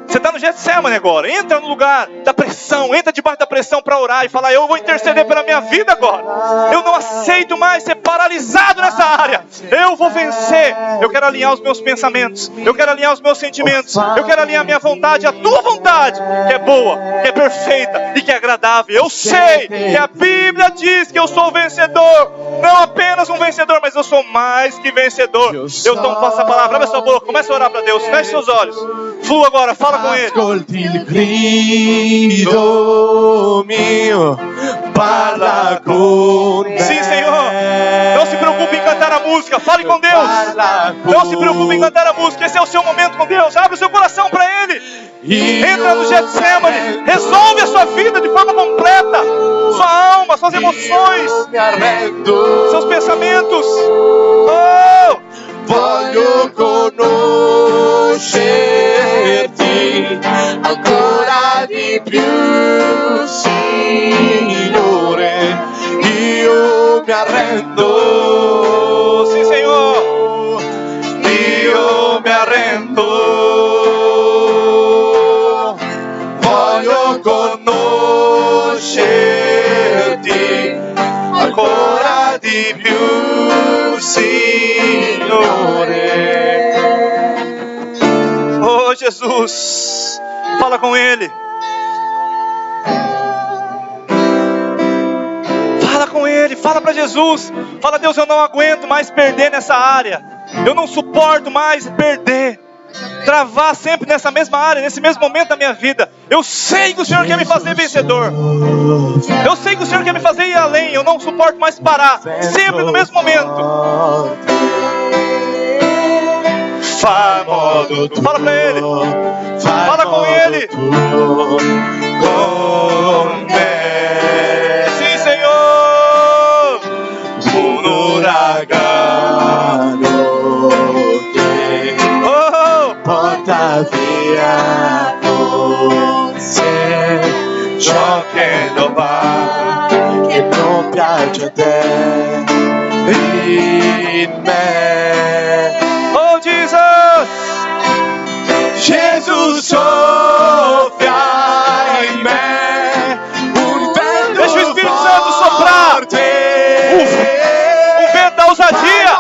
Você está no Getsemane agora. Entra no lugar da pressão. Entra debaixo da pressão para orar e falar: eu vou interceder pela minha vida agora. Eu não aceito mais ser paralisado nessa área. Eu vou vencer. Eu quero alinhar os meus pensamentos. Eu quero alinhar os meus sentimentos. Eu quero alinhar a minha vontade, a tua vontade, que é boa, que é perfeita e que é agradável. Eu sei que a Bíblia diz que eu sou vencedor. Não apenas um vencedor, mas eu sou mais que vencedor. Eu tomo posse da palavra. Abre a sua boca. Comece a orar para Deus. Feche seus olhos. Flua agora. Fala com Ele. Ascolti il grido mio, parla con me. Sim, Senhor. Não se preocupe em cantar a música. Fale com Deus. Não se preocupe em cantar a música. Esse é o seu momento com Deus. Abre o seu coração para Ele. Entra no Getsemane. Resolve a sua vida de forma completa. Sua alma, suas emoções, seus pensamentos. Oh! Voglio conoscerti ancora di più, Signore, io mi arrendo. Sì, Signore. Io mi arrendo. Voglio conoscerti ancora di più, Signore. Oh, Jesus, fala com Ele. Fala com Ele, fala para Jesus. Fala: Deus, eu não aguento mais perder nessa área. Eu não suporto mais perder. Travar sempre nessa mesma área, nesse mesmo momento da minha vida. Eu sei que o Senhor quer me fazer vencedor. Eu sei que o Senhor quer me fazer ir além. Eu não suporto mais parar, sempre no mesmo momento. Fala pra Ele. Fala com Ele. Sim, Senhor. Un uragano che porta via con sé ciò che non va, che non piace a te in me. Oh, Jesus. Jesus, soffia in me un vento. Deixa o Espírito Santo soprar. O vento da ousadia,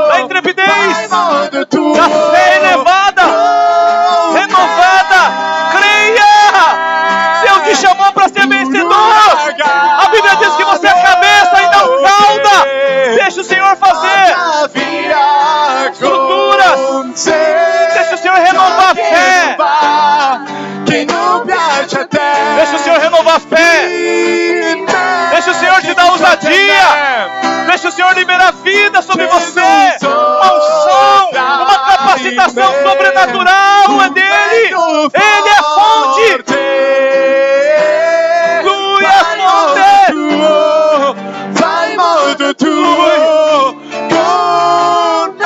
da intrepidez, da fé elevada, renovada. Creia. Deus te chamou para ser vencedor. A Bíblia diz que você é a cabeça e não cauda. Deixa o Senhor fazer estruturas. Deixa o Senhor renovar a fé. Deixa o Senhor renovar a fé. Deixa o Senhor te dar ousadia. Deixa o Senhor liberar vida sobre você. Uma unção, uma capacitação sobrenatural é dele. Ele é a fonte. Lui é a fonte. Fai modo tuo con me.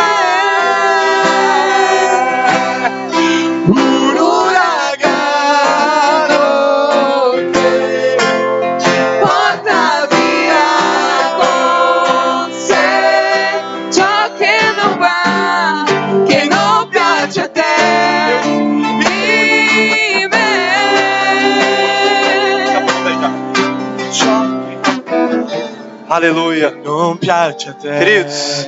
Un uragano che porta via con sé ciò che non va, che non piace a te in me. Aleluia. Non piace a te. Queridos,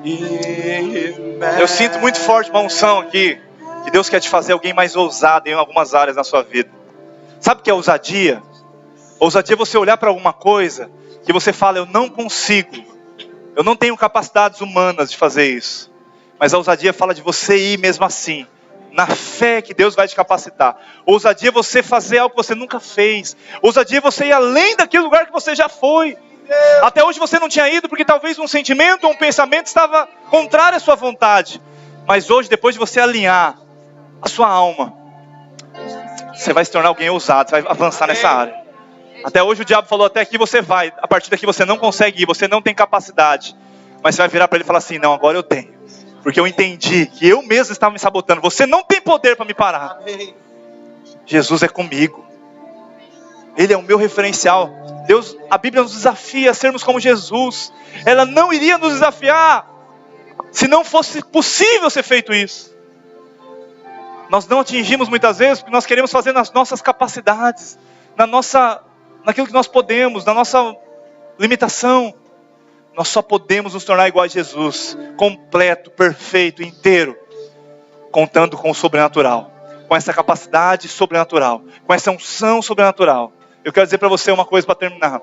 in me. eu sinto muito forte uma unção aqui, que Deus quer te fazer alguém mais ousado em algumas áreas na sua vida. Sabe o que é ousadia? Ousadia é você olhar para alguma coisa que você fala: eu não consigo, Eu não tenho capacidades humanas de fazer isso. Mas a ousadia fala de você ir mesmo assim, na fé que Deus vai te capacitar. Ousadia é você fazer algo que você nunca fez. Ousadia é você ir além daquele lugar que você já foi. Até hoje você não tinha ido porque talvez um sentimento ou um pensamento estava contrário à sua vontade. Mas hoje, depois de você alinhar a sua alma, você vai se tornar alguém ousado, você vai avançar nessa área. Até hoje o diabo falou, até aqui você vai, a partir daqui você não consegue ir, você não tem capacidade. Mas você vai virar para ele e falar assim, não, agora eu tenho. Porque eu entendi que eu mesmo estava me sabotando. Você não tem poder para me parar. Jesus é comigo. Ele é o meu referencial. Deus, a Bíblia nos desafia a sermos como Jesus. Ela não iria nos desafiar se não fosse possível ser feito isso. Nós não atingimos muitas vezes porque nós queremos fazer nas nossas capacidades, naquilo que nós podemos, na nossa limitação. Nós só podemos nos tornar igual a Jesus, completo, perfeito, inteiro, contando com o sobrenatural, com essa capacidade sobrenatural, com essa unção sobrenatural. Eu quero dizer para você uma coisa para terminar.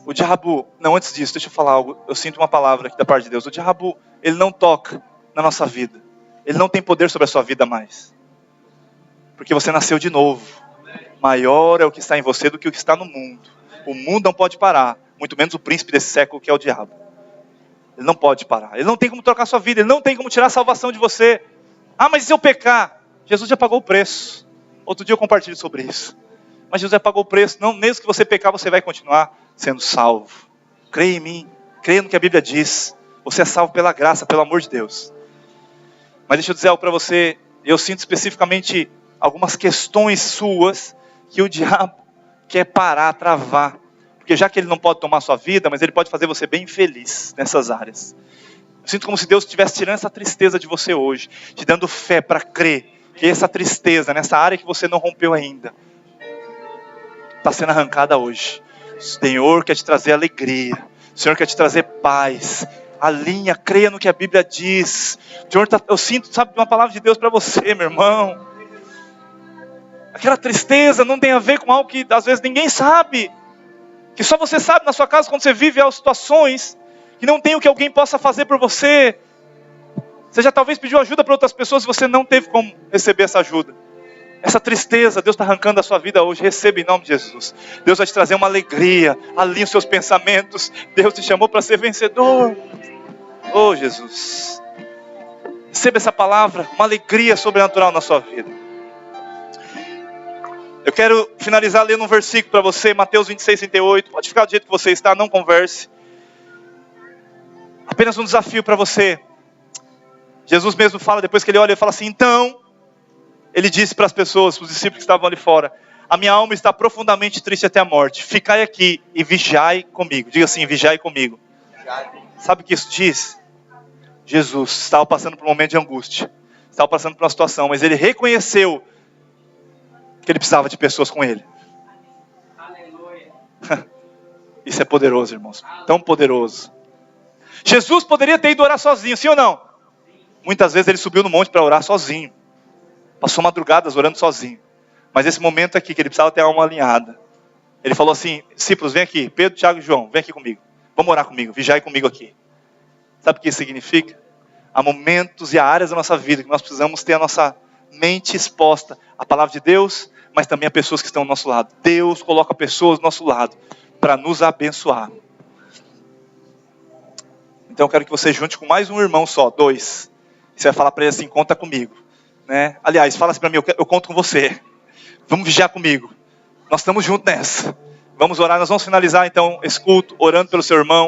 O diabo, não, antes disso, deixa eu falar algo. Eu sinto uma palavra aqui da parte de Deus. O diabo, ele não toca na nossa vida. Ele não tem poder sobre a sua vida mais. Porque você nasceu de novo. Maior é o que está em você do que o que está no mundo. O mundo não pode parar. Muito menos o príncipe desse século que é o diabo. Ele não pode parar. Ele não tem como trocar a sua vida. Ele não tem como tirar a salvação de você. Ah, mas e se eu pecar? Jesus já pagou o preço. Outro dia eu compartilho sobre isso. Mas Jesus já pagou o preço. Não, mesmo que você pecar, você vai continuar sendo salvo. Creia em mim. Creia no que a Bíblia diz. Você é salvo pela graça, pelo amor de Deus. Mas deixa eu dizer algo para você. Eu sinto especificamente algumas questões suas que o diabo quer parar, travar. Porque já que ele não pode tomar a sua vida, mas ele pode fazer você bem feliz nessas áreas. Eu sinto como se Deus estivesse tirando essa tristeza de você hoje. Te dando fé para crer que essa tristeza, nessa área que você não rompeu ainda, está sendo arrancada hoje. O Senhor quer te trazer alegria. O Senhor quer te trazer paz. Alinha, creia no que a Bíblia diz. O Senhor eu sinto, sabe, uma palavra de Deus para você, meu irmão. Aquela tristeza não tem a ver com algo que às vezes ninguém sabe. Que só você sabe na sua casa quando você vive as situações. Que não tem o que alguém possa fazer por você. Você já talvez pediu ajuda para outras pessoas e você não teve como receber essa ajuda. Essa tristeza, Deus está arrancando da sua vida hoje. Receba em nome de Jesus. Deus vai te trazer uma alegria. Alinhe os seus pensamentos. Deus te chamou para ser vencedor. Oh Jesus. Receba essa palavra. Uma alegria sobrenatural na sua vida. Eu quero finalizar lendo um versículo para você. Mateus 26, 38. Pode ficar do jeito que você está. Não converse. Apenas um desafio para você. Jesus mesmo fala, depois que ele olha, ele fala assim, então, ele disse para as pessoas, para os discípulos que estavam ali fora, a minha alma está profundamente triste até a morte, ficai aqui e vigiai comigo. Diga assim, vigiai comigo. Sabe o que isso diz? Jesus estava passando por um momento de angústia, estava passando por uma situação, mas ele reconheceu que ele precisava de pessoas com ele. Aleluia. Isso é poderoso, irmãos, tão poderoso. Jesus poderia ter ido orar sozinho, sim ou não? Muitas vezes ele subiu no monte para orar sozinho. Passou madrugadas orando sozinho. Mas esse momento aqui, que ele precisava ter a alma alinhada. Ele falou assim, discípulos, vem aqui. Pedro, Tiago e João, vem aqui comigo. Vamos orar comigo, vigiai comigo aqui. Sabe o que isso significa? Há momentos e há áreas da nossa vida que nós precisamos ter a nossa mente exposta à palavra de Deus, mas também a pessoas que estão ao nosso lado. Deus coloca pessoas do nosso lado para nos abençoar. Então eu quero que você junte com mais um irmão só, 2. Você vai falar para ele assim, conta comigo. Né? Aliás, fala assim para mim, eu conto com você. Vamos vigiar comigo. Nós estamos juntos nessa. Vamos orar, nós vamos finalizar então esse culto orando pelo seu irmão.